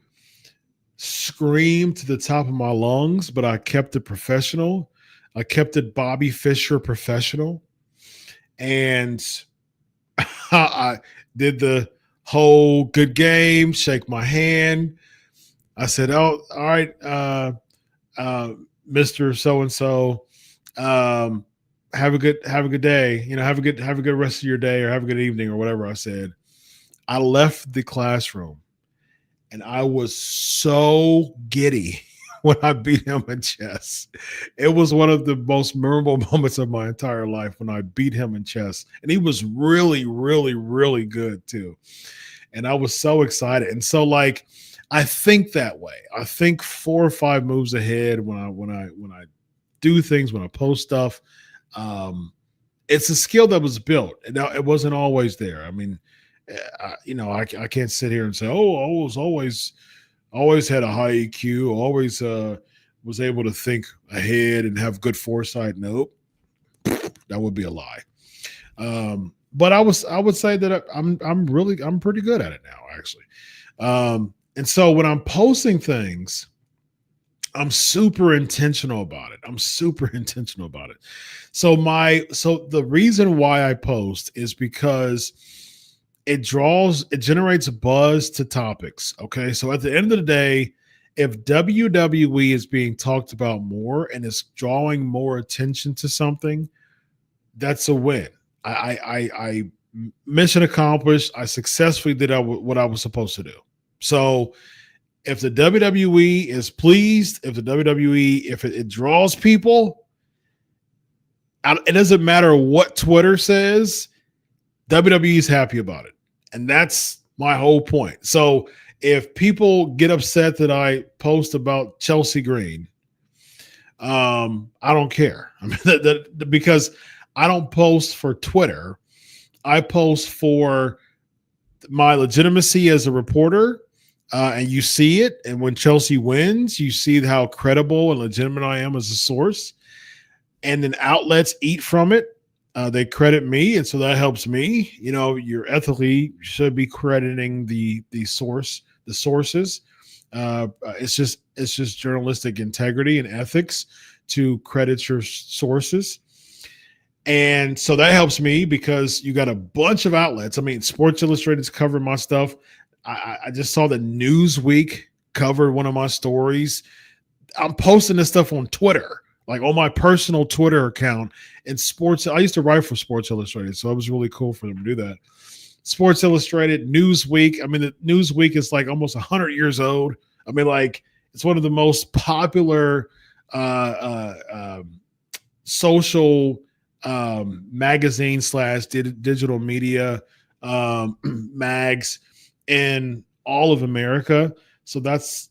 scream to the top of my lungs, but I kept it professional. I kept it Bobby Fischer professional. And I did the whole good game, shake my hand. I said, "Oh, all right, Mr. So-and-so, have a good day. You know, have a good rest of your day, or have a good evening," or whatever I said. I left the classroom, and I was so giddy when I beat him in chess. It was one of the most memorable moments of my entire life when I beat him in chess. And he was really, really, really good too. And I was so excited. And so like I think that way. I think 4 or 5 moves ahead when I do things, when I post stuff. It's a skill that was built. And now it wasn't always there. I mean, I can't sit here and say, "Oh, I was always had a high EQ, always was able to think ahead and have good foresight." Nope, that would be a lie. But I would say that I'm pretty good at it now, actually. And so when I'm posting things, I'm super intentional about it. So the reason why I post is because it generates a buzz to topics. Okay. So at the end of the day, if WWE is being talked about more and is drawing more attention to something, that's a win. I mission accomplished. I successfully did what I was supposed to do. So if the WWE is pleased, if it draws people, it doesn't matter what Twitter says, WWE is happy about it. And that's my whole point. So if people get upset that I post about Chelsea Green, I don't care. I mean, because I don't post for Twitter. I post for my legitimacy as a reporter, and you see it. And when Chelsea wins, you see how credible and legitimate I am as a source. And then outlets eat from it. They credit me, and so that helps me. You're ethically should be crediting the sources. It's just journalistic integrity and ethics to credit your sources. And so that helps me because you got a bunch of outlets. I mean, Sports Illustrated's covered my stuff. I just saw that Newsweek covered one of my stories. I'm posting this stuff on Twitter, like on my personal Twitter account. And I used to write for Sports Illustrated, so it was really cool for them to do that. Sports Illustrated, Newsweek. I mean, the Newsweek is like almost 100 years old. I mean, like it's one of the most popular social magazine / digital media mags in all of America. So that's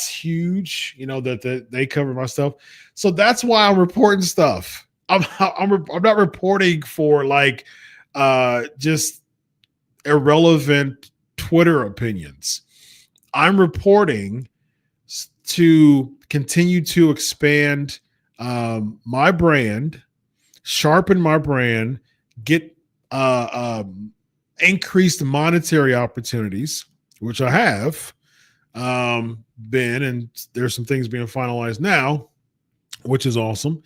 huge, that they cover my stuff. So that's why I'm reporting stuff. I'm not reporting for like just irrelevant Twitter opinions. I'm reporting to continue to expand my brand, sharpen my brand, get increased monetary opportunities, which I have been, and there's some things being finalized now, which is awesome,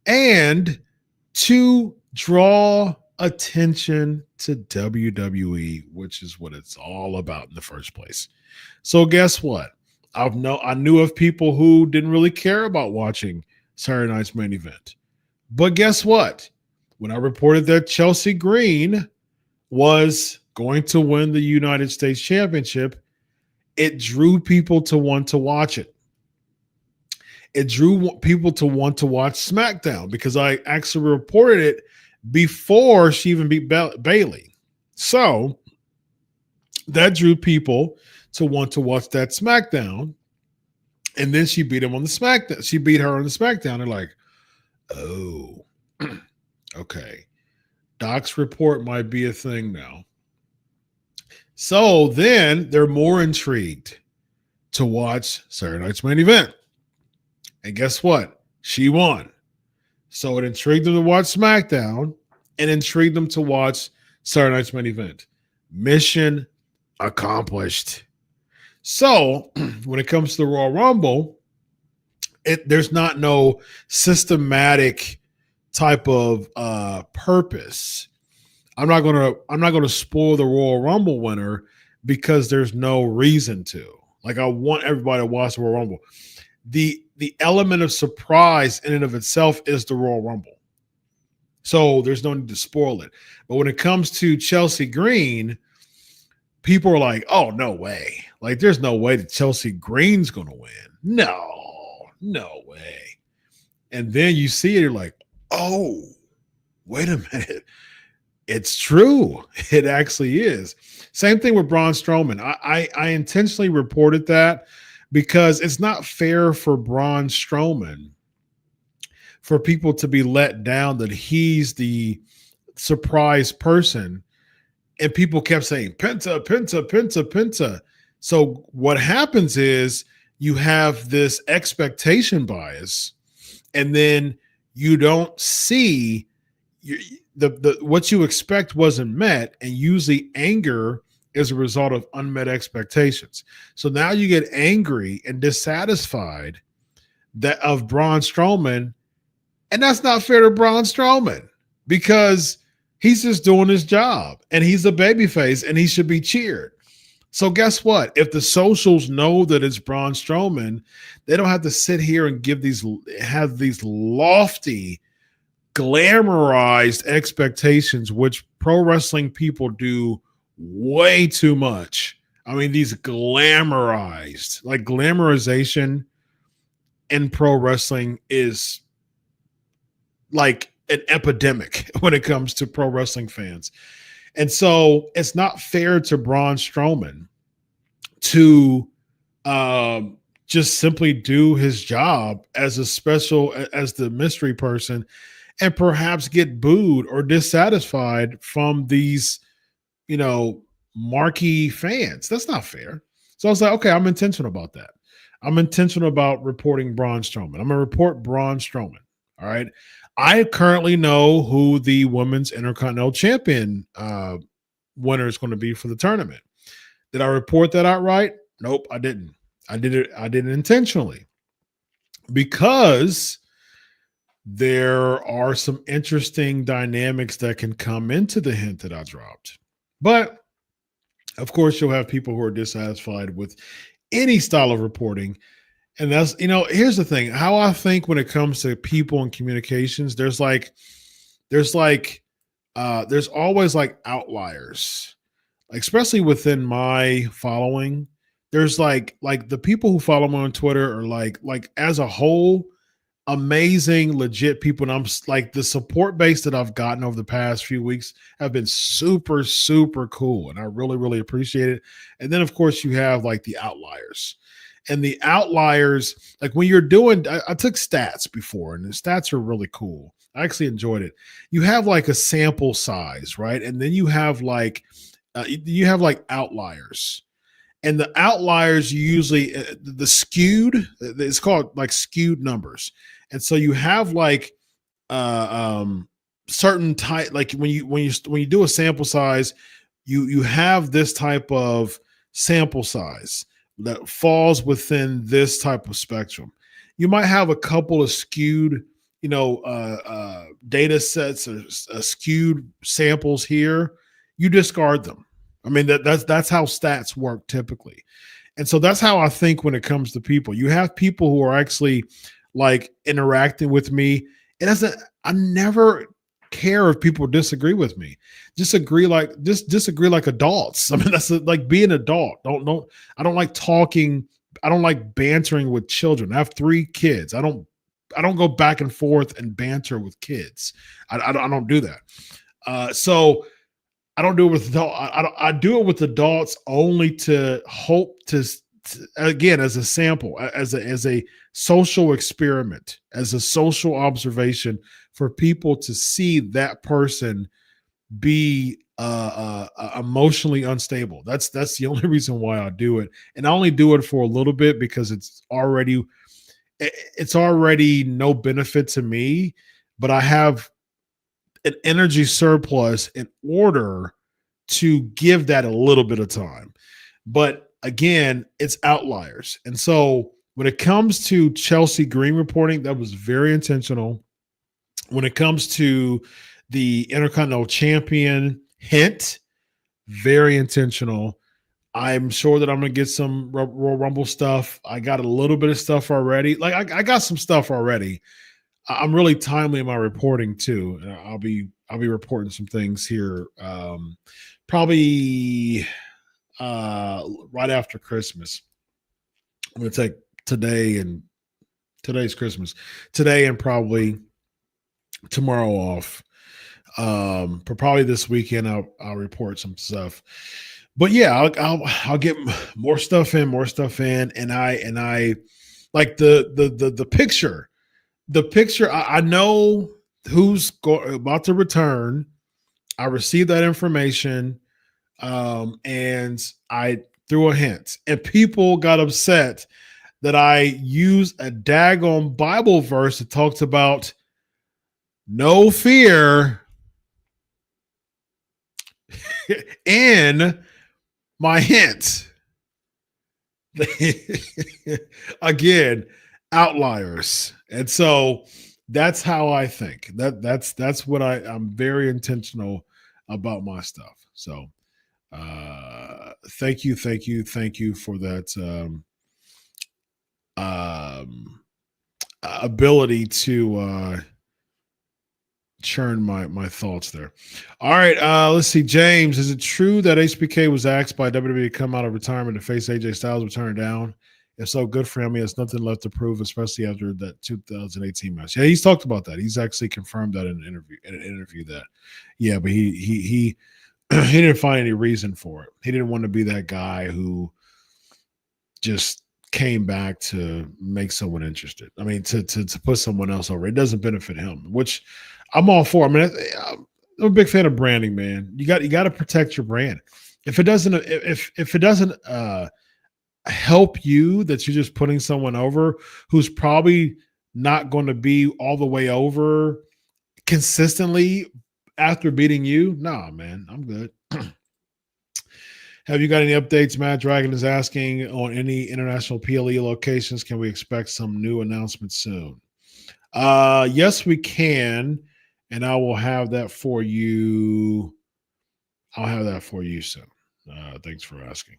and to draw attention to WWE, which is what it's all about in the first place. So guess what? I knew of people who didn't really care about watching Saturday night's main event. But guess what? When I reported that Chelsea Green was going to win the United States Championship, it drew people to want to watch it. It drew people to want to watch SmackDown because I actually reported it before she even beat Bayley. So that drew people to want to watch that SmackDown. And then she beat him on the SmackDown. She beat her on the SmackDown. They're like, oh, okay. Doc's report might be a thing now. So then they're more intrigued to watch Saturday night's main event. And guess what? She won. So it intrigued them to watch SmackDown and intrigued them to watch Saturday night's main event. Mission accomplished. So when it comes to the Royal Rumble, there's not no systematic type of purpose. I'm not gonna spoil the Royal Rumble winner because there's no reason to. Like, I want everybody to watch the Royal Rumble. The element of surprise in and of itself is the Royal Rumble. So there's no need to spoil it. But when it comes to Chelsea Green, people are like, oh, no way. Like, there's no way that Chelsea Green's going to win. No way. And then you see it, you're like, oh, wait a minute. It's true. It actually is. Same thing with Braun Strowman. I intentionally reported that because it's not fair for Braun Strowman for people to be let down that he's the surprise person. And people kept saying, Penta, Penta, Penta, Penta. So what happens is you have this expectation bias, and then you don't see the what you expect wasn't met, and usually anger is a result of unmet expectations. So now you get angry and dissatisfied of Braun Strowman, and that's not fair to Braun Strowman because he's just doing his job, and he's a babyface, and he should be cheered. So guess what? If the socials know that it's Braun Strowman, they don't have to sit here and have these lofty, glamorized expectations, which pro wrestling people do way too much. I mean, these glamorization in pro wrestling is like an epidemic when it comes to pro wrestling fans. And so it's not fair to Braun Strowman to just simply do his job as the mystery person and perhaps get booed or dissatisfied from these, marquee fans. That's not fair. So I was like, okay, I'm intentional about that. I'm intentional about reporting Braun Strowman. I'm going to report Braun Strowman. All right. I currently know who the women's Intercontinental Champion winner is going to be for the tournament. Did I report that outright? Nope, I didn't. I did it intentionally because there are some interesting dynamics that can come into the hint that I dropped. But of course, you'll have people who are dissatisfied with any style of reporting. And that's, here's the thing, how I think when it comes to people and communications, there's always like outliers, like, especially within my following. There's like the people who follow me on Twitter are like as a whole, amazing, legit people. And I'm like, the support base that I've gotten over the past few weeks have been super, super cool. And I really, really appreciate it. And then of course you have like the outliers. And the outliers, like when you're doing, I took stats before, and the stats are really cool. I actually enjoyed it. You have like a sample size, right? And then you have like outliers. And the outliers usually the skewed, it's called like skewed numbers. And so you have like certain type, like when you do a sample size, you have this type of sample size that falls within this type of spectrum. You might have a couple of skewed, data sets or skewed samples here. You discard them. I mean, that's how stats work typically. And so that's how I think when it comes to people. You have people who are actually like interacting with me. I never care if people disagree with me. Disagree like adults. I mean, that's like being an adult. I don't like talking. I don't like bantering with children. I have 3 kids. I don't go back and forth and banter with kids. I don't do that. So I don't do it with adults. I do it with adults only to hope to again, as a sample, as a social experiment, as a social observation for people to see that person be emotionally unstable. That's the only reason why I do it. And I only do it for a little bit because it's already no benefit to me, but I have an energy surplus in order to give that a little bit of time. But again, it's outliers. And so when it comes to Chelsea Green reporting, that was very intentional. When it comes to the Intercontinental Champion hint, very intentional. I'm sure that I'm going to get some Royal Rumble stuff. I got a little bit of stuff already. Like I got some stuff already. I'm really timely in my reporting too. I'll be reporting some things here probably right after Christmas. I'm going to take today's Christmas. Today and probably tomorrow off. But probably this weekend I'll report some stuff. But yeah, I'll get more stuff in, and I like the picture. The picture, I know who's about to return. I received that information, and I threw a hint. And people got upset that I used a daggone Bible verse that talks about no fear in my hint. Again, outliers. And so that's how I think. That's what I'm very intentional about my stuff. So thank you for that ability to churn my thoughts there. All right, let's see. James, is it true that HBK was asked by WWE to come out of retirement to face AJ Styles but turned down? If so, good for him. He has nothing left to prove, especially after that 2018 match. Yeah, he's talked about that. He's actually confirmed that in an interview that, yeah, but he didn't find any reason for it. He didn't want to be that guy who just came back to make someone interested. I mean, to put someone else over. It doesn't benefit him, which I'm all for. I mean, I'm a big fan of branding, man. You got to protect your brand. If it doesn't help you, that you're just putting someone over who's probably not going to be all the way over consistently after beating you? Nah, man, I'm good. Have you got any updates? Matt Dragon is asking on any international PLE locations. Can we expect some new announcements soon? Yes, we can, and I will have that for you. I'll have that for you soon. Thanks for asking.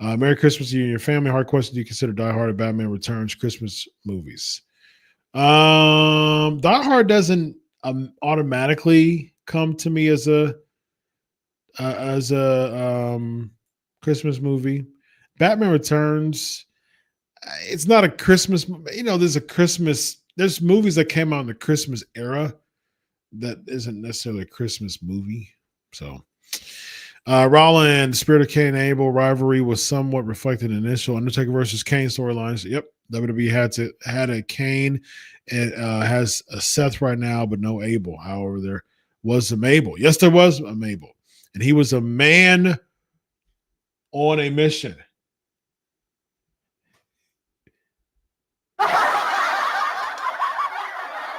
Merry Christmas to you and your family. Hard question: do you consider Die Hard and Batman Returns Christmas movies? Die Hard doesn't automatically come to me as a Christmas movie. Batman Returns, it's not a Christmas. There's movies that came out in the Christmas era that isn't necessarily a Christmas movie. So, Roland, Spirit of Cain and Abel rivalry was somewhat reflected in initial Undertaker versus Kane storylines. Yep, WWE had a Kane. It has a Seth right now, but no Abel. However, there was a Mabel. Yes, there was a Mabel, and he was a man on a mission.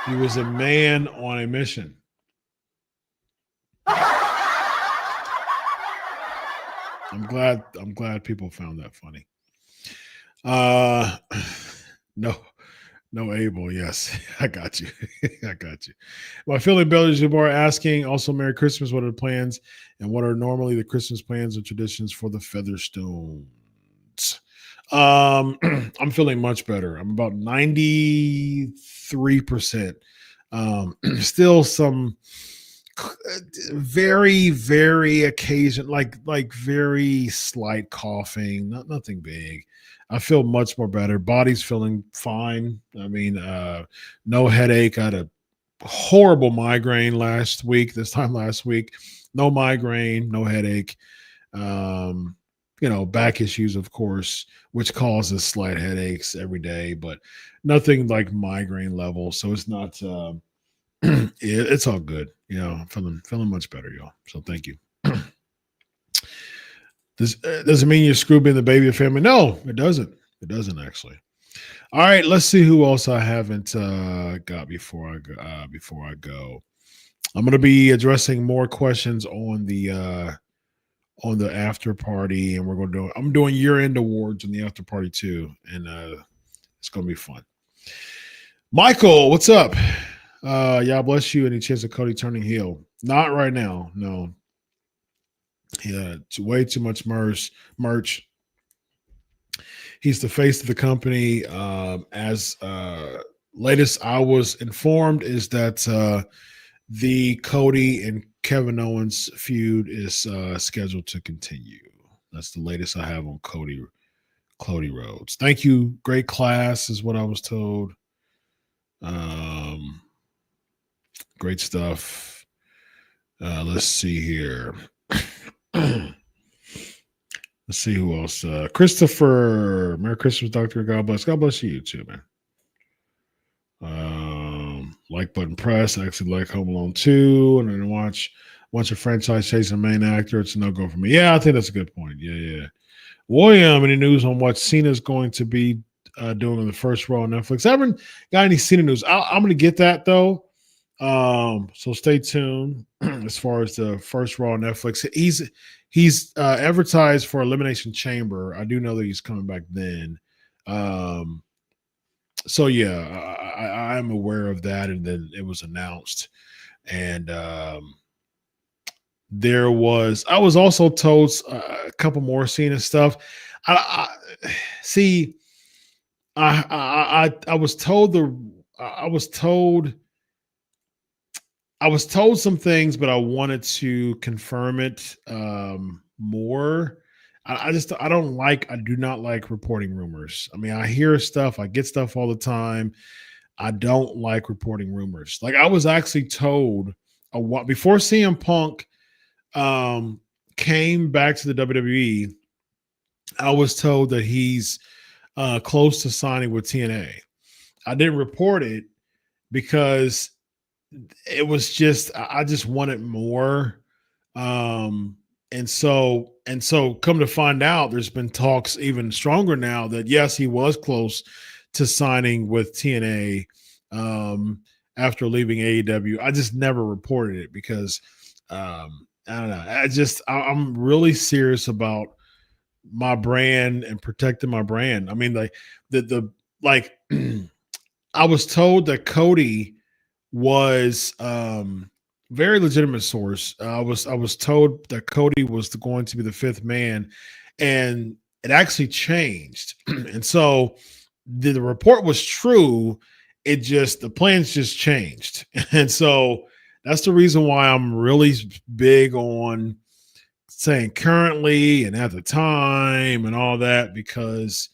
He was a man on a mission. I'm glad people found that funny. No Abel. Yes, I got you. I got you. My Philly Belgians are asking also Merry Christmas. What are the plans and what are normally the Christmas plans and traditions for the Featherstones? I'm feeling much better. I'm about 93%. Still some very, very occasion, like very slight coughing, nothing big. I feel much more better. Body's feeling fine. I mean, no headache. I had a horrible migraine this time last week. No migraine, no headache. Back issues, of course, which causes slight headaches every day, but nothing like migraine level. So it's not, it's all good. I'm feeling much better, y'all. So thank you. Does it mean you're screwed being the baby of family? No, it doesn't. It doesn't actually. All right, let's see who else I haven't got before I go. I'm going to be addressing more questions on the after party, and I'm doing year-end awards on the after party too, and it's going to be fun. Michael, what's up? Yeah, bless you. Any chance of Cody turning heel? Not right now. No. Yeah, way too much merch. He's the face of the company. As latest I was informed is that the Cody and Kevin Owens feud is scheduled to continue. That's the latest I have on Cody Rhodes. Thank you. Great class is what I was told. Great stuff. Let's see here. Let's see who else. Christopher. Merry Christmas, Doctor. God bless. God bless you too, man. Like button press. I actually like Home Alone 2. And then watch a franchise chasing a main actor. It's a no-go for me. Yeah, I think that's a good point. Yeah. William, any news on what Cena's going to be doing on the first Raw on Netflix? I haven't got any Cena news. I'm going to get that, though. So stay tuned as far as the first Raw on Netflix. He's advertised for Elimination Chamber. I do know that he's coming back then. So yeah, I'm aware of that, and then it was announced, and I was also told a couple more Cena stuff. I was told some things, but I wanted to confirm it more. I do not like reporting rumors. I mean, I hear stuff, I get stuff all the time. I don't like reporting rumors. Like I was actually told before CM Punk came back to the WWE, I was told that he's close to signing with TNA. I didn't report it because it was I just wanted more. And so come to find out, there's been talks even stronger now that yes, he was close to signing with TNA, after leaving AEW. I just never reported it because I don't know. I'm really serious about my brand and protecting my brand. I mean, like the like I was told that Cody was very legitimate source. I was told that Cody was going to be the fifth man, and it actually changed. And so the report was true. It just the plans just changed, and so that's the reason why I'm really big on saying currently and at the time and all that, because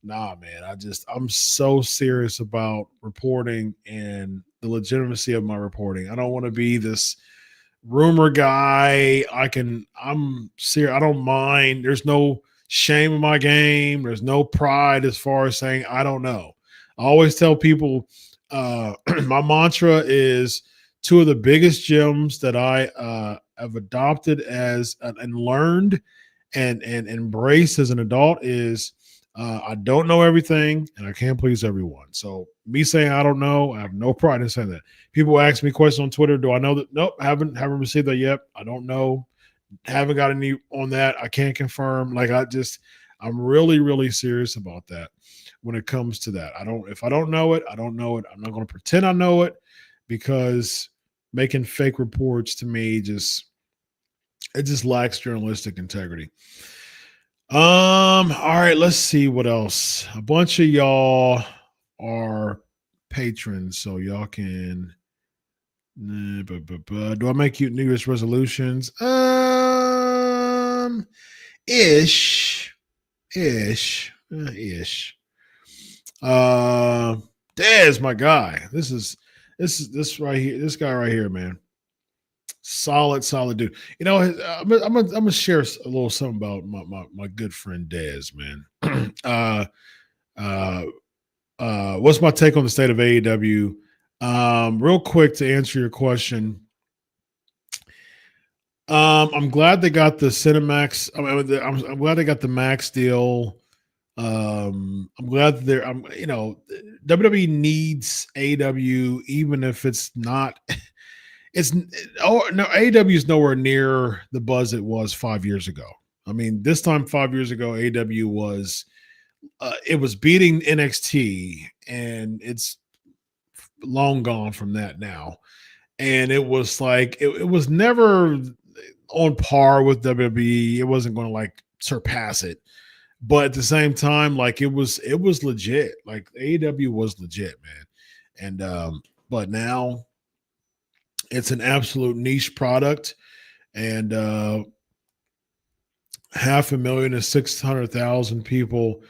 nah, man, I'm so serious about reporting and the legitimacy of my reporting. I don't want to be this rumor guy. I'm serious. I don't mind. There's no shame in my game. There's no pride as far as saying I don't know. I always tell people my mantra is two of the biggest gems that I have adopted as and learned and embraced as an adult is I don't know everything and I can't please everyone. So me saying I don't know, I have no pride in saying that. People ask me questions on Twitter. Do I know that? Nope, haven't received that yet. I don't know. Haven't got any on that. I can't confirm. Like I'm really, really serious about that when it comes to that. If I don't know it, I don't know it. I'm not going to pretend I know it, because making fake reports to me it just lacks journalistic integrity. All right, let's see what else. A bunch of y'all are patrons, so y'all can. Do I make you New Year's resolutions? Ish. Dez, my guy. This right here. This guy right here, man. Solid dude. You know, I'm gonna share a little something about my good friend Dez, man. What's my take on the state of AEW? Real quick to answer your question. I'm glad they got the Cinemax. I'm glad they got the Max deal. I'm glad that WWE needs AEW, even if it's not. AEW is nowhere near the buzz it was 5 years ago. I mean, this time 5 years ago, AEW was it was beating NXT, and it's long gone from that now. And it was like it was never on par with WWE. It wasn't going to like surpass it, but at the same time, like it was legit. Like AEW was legit, man. And but now it's an absolute niche product, and 500,000 to 600,000 people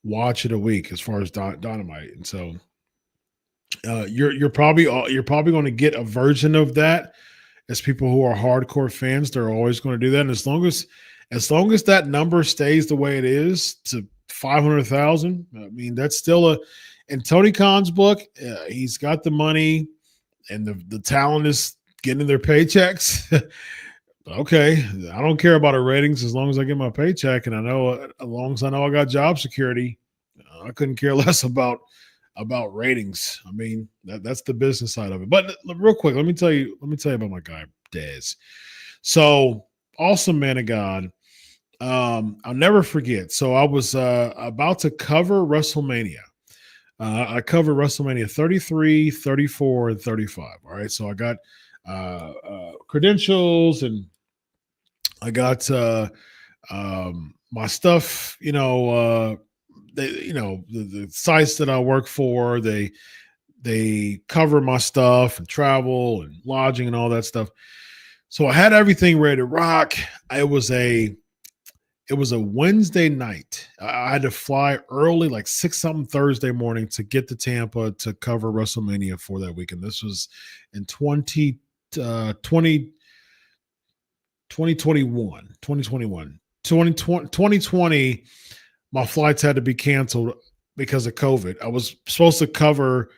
watch it a week as far as Dynamite. And so you're probably going to get a version of that. As people who are hardcore fans, they're always going to do that. And as long as that number stays the way it is to 500,000, I mean, that's still in Tony Khan's book, he's got the money and the talent is getting their paychecks. Okay, I don't care about the ratings as long as I get my paycheck, and I know as long as I know I got job security, I couldn't care less about ratings. I mean, that's the business side of it. But real quick, let me tell you about my guy Dez. So awesome man of God. I'll never forget. So I was about to cover WrestleMania. I covered WrestleMania 33, 34, and 35. All right. So I got credentials, and I got my stuff, the sites that I work for, they cover my stuff and travel and lodging and all that stuff. So I had everything ready to rock. It was a Wednesday night. I had to fly early, like 6-something Thursday morning, to get to Tampa to cover WrestleMania for that weekend. This was in 2021. 2020, my flights had to be canceled because of COVID. I was supposed to cover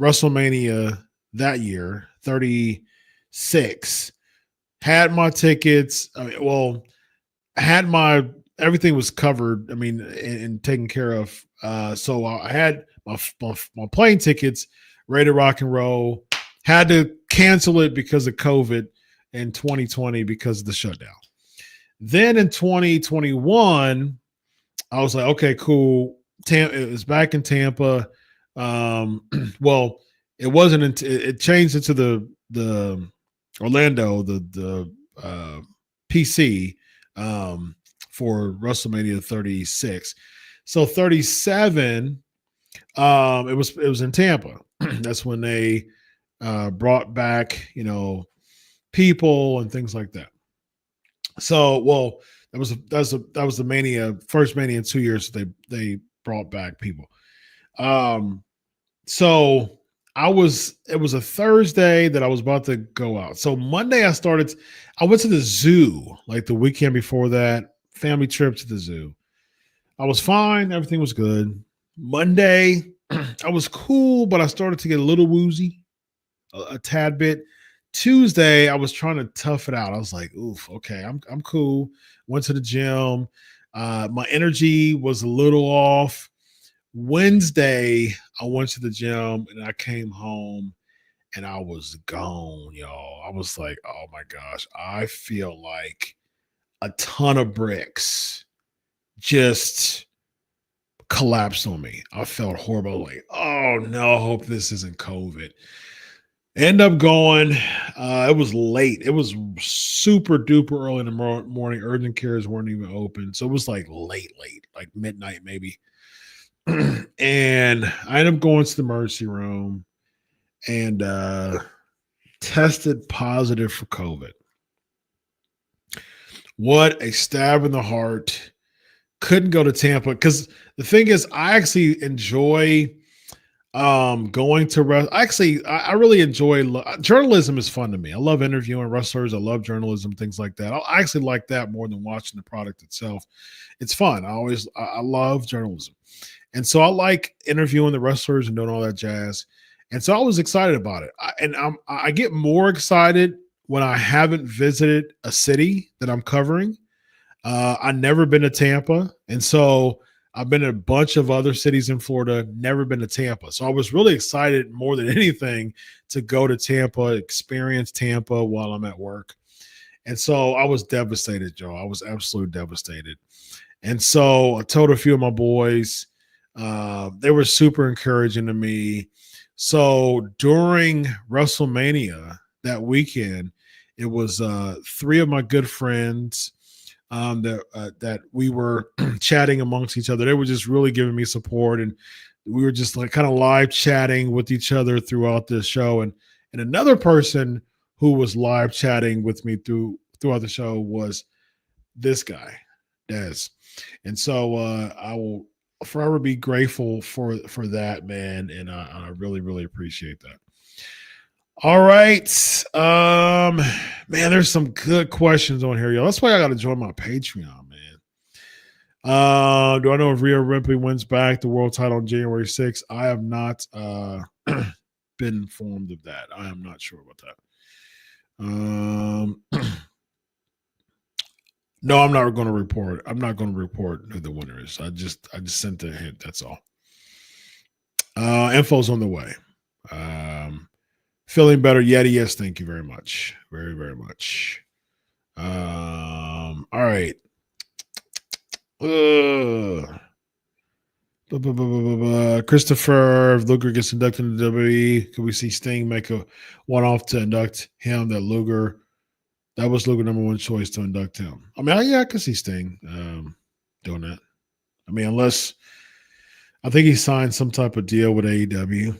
WrestleMania that year, 36. Had my tickets. Everything was covered. I mean, and taken care of. So I had my plane tickets ready to rock and roll. Had to cancel it because of COVID in 2020 because of the shutdown. Then in 2021, I was like, okay, cool. It was back in Tampa. Well, it wasn't. It changed into the Orlando, the PC for WrestleMania 36. So 37, it was in Tampa. That's when they brought back, people and things like that. So, well, that was the Mania, first Mania in 2 years they brought back people. So it was a Thursday that I was about to go out. So Monday I went to the zoo like the weekend before that, family trip to the zoo. I was fine. Everything was good. Monday, I was cool, but I started to get a little woozy, a tad bit. Tuesday, I was trying to tough it out. I was like, oof, okay, I'm cool. Went to the gym. My energy was a little off. Wednesday, I went to the gym and I came home and I was gone, y'all. I was like, oh my gosh, I feel like a ton of bricks just collapsed on me. I felt horrible. Like, oh no, I hope this isn't COVID. End up going. It was late. It was super duper early in the morning. Urgent cares weren't even open. So it was like late, like midnight maybe. And I ended up going to the emergency room and tested positive for COVID. What a stab in the heart. Couldn't go to Tampa because the thing is, I actually enjoy going to I really enjoy journalism. Is fun to me. I love interviewing wrestlers. I love journalism, things like that. I actually like that more than watching the product itself. It's fun. I love journalism. And so I like interviewing the wrestlers and doing all that jazz. And so I was excited about it. I get more excited when I haven't visited a city that I'm covering. I've never been to Tampa. And so I've been in a bunch of other cities in Florida, never been to Tampa. So I was really excited more than anything to go to Tampa, experience Tampa while I'm at work. And so I was devastated, Joe. I was absolutely devastated. And so I told a few of my boys, they were super encouraging to me. So during WrestleMania that weekend, it was 3 of my good friends that we were chatting amongst each other. They were just really giving me support, and we were just like kind of live chatting with each other throughout the show. And another person who was live chatting with me throughout the show was this guy, Dez. And so I will forever be grateful for that, man. And I really, really appreciate that. All right. Man, there's some good questions on here, y'all. That's why I got to join my Patreon, man. Do I know if Rhea Ripley wins back the world title on January 6th? I have not been informed of that. I am not sure about that. No, I'm not going to report. I'm not going to report who the winner is. I just sent the hint. That's all. Info's on the way. Feeling better, Yeti? Yes, thank you very much. Very, very much. All right. Christopher, if Luger gets inducted into WWE, could we see Sting make a one-off to induct him? That was Luger number 1 choice to induct him. I mean, I could see Sting doing that. I mean, unless I think he signed some type of deal with AEW.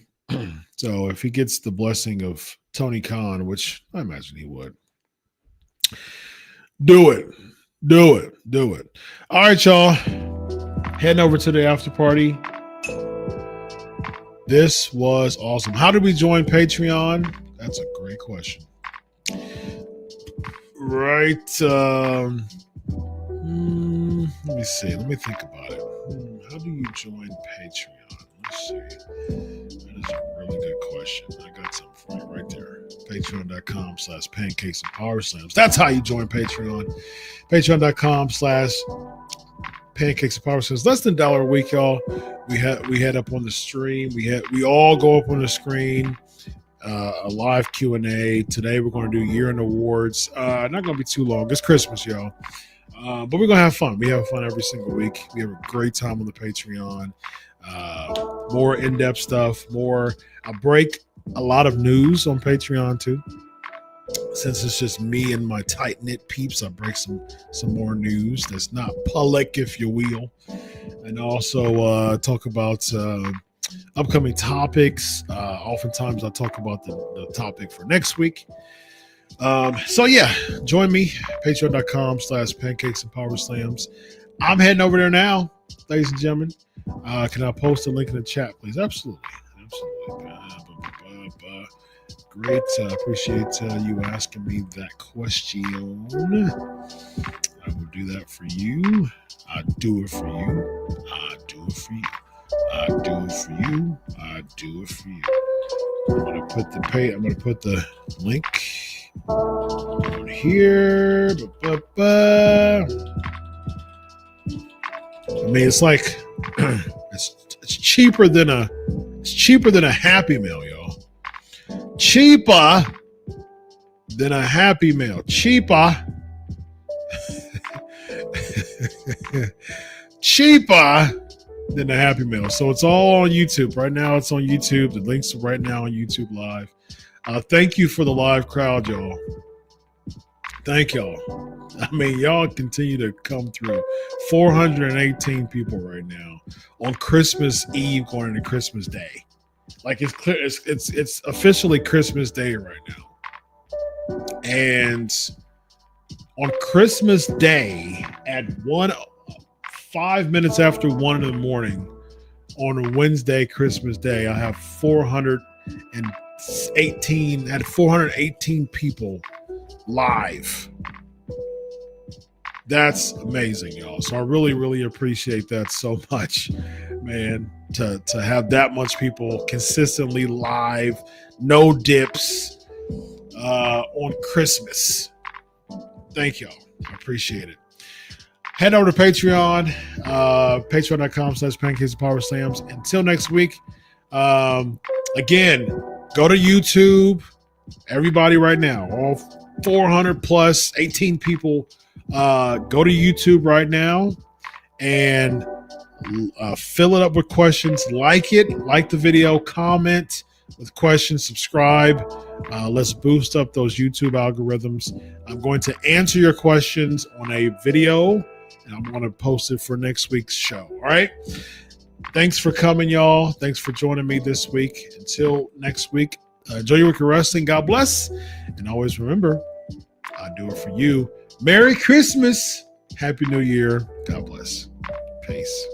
So if he gets the blessing of Tony Khan, which I imagine he would, do it. All right, y'all. Heading over to the after party. This was awesome. How did we join Patreon? That's a great question. Right. Let me see. Let me think about it. How do you join Patreon? Let's see. That is a really good question. I got something for you right there. Patreon.com/Pancakes and Powerslams. That's how you join Patreon. Patreon.com/Pancakes and Powerslams. Less than $1 a week, y'all. we had up on the stream. We all go up on the screen. A live Q&A. Today we're going to do year-end awards. Not going to be too long. It's Christmas, y'all. But we're going to have fun. We have fun every single week. We have a great time on the Patreon. More in-depth stuff. I break a lot of news on Patreon too. Since it's just me and my tight-knit peeps, I break some more news that's not public, if you will. And also talk about upcoming topics. Oftentimes I talk about the topic for next week. So yeah, join me, patreon.com/pancakes and powerslams. I'm heading over there now, ladies and gentlemen. Can I post a link in the chat, please? Absolutely. Great. Appreciate you asking me that question. I will do that for you. I do it for you. I do it for you. I do it for you. I do it for you. I'm gonna put the link on here. I mean, it's like it's cheaper than a Happy Meal, y'all. Cheaper than a Happy Meal. Cheaper. Cheaper than a Happy Meal. So it's all on YouTube. Right now it's on YouTube. The links are right now on YouTube Live. Thank you for the live crowd, y'all. Thank y'all. I mean, y'all continue to come through. 418 people right now on Christmas Eve going into Christmas Day. Like it's clear, it's officially Christmas Day right now. And on Christmas Day at 5 minutes after 1 in the morning on a Wednesday, Christmas Day, I have 418 people live. That's amazing, y'all. So I really, really appreciate that so much, man, to have that much people consistently live, no dips on Christmas. Thank y'all. I appreciate it. Head over to Patreon, patreon.com/pancakes and powerslams. Until next week, again, go to YouTube. Everybody right now, all 400 plus 18 people, go to YouTube right now and fill it up with questions. Like the video, comment with questions, subscribe. Let's boost up those YouTube algorithms. I'm going to answer your questions on a video, and I'm going to post it for next week's show. All right. Thanks for coming, y'all. Thanks for joining me this week. Until next week, enjoy your week of wrestling. God bless. And always remember, I do it for you. Merry Christmas. Happy New Year. God bless. Peace.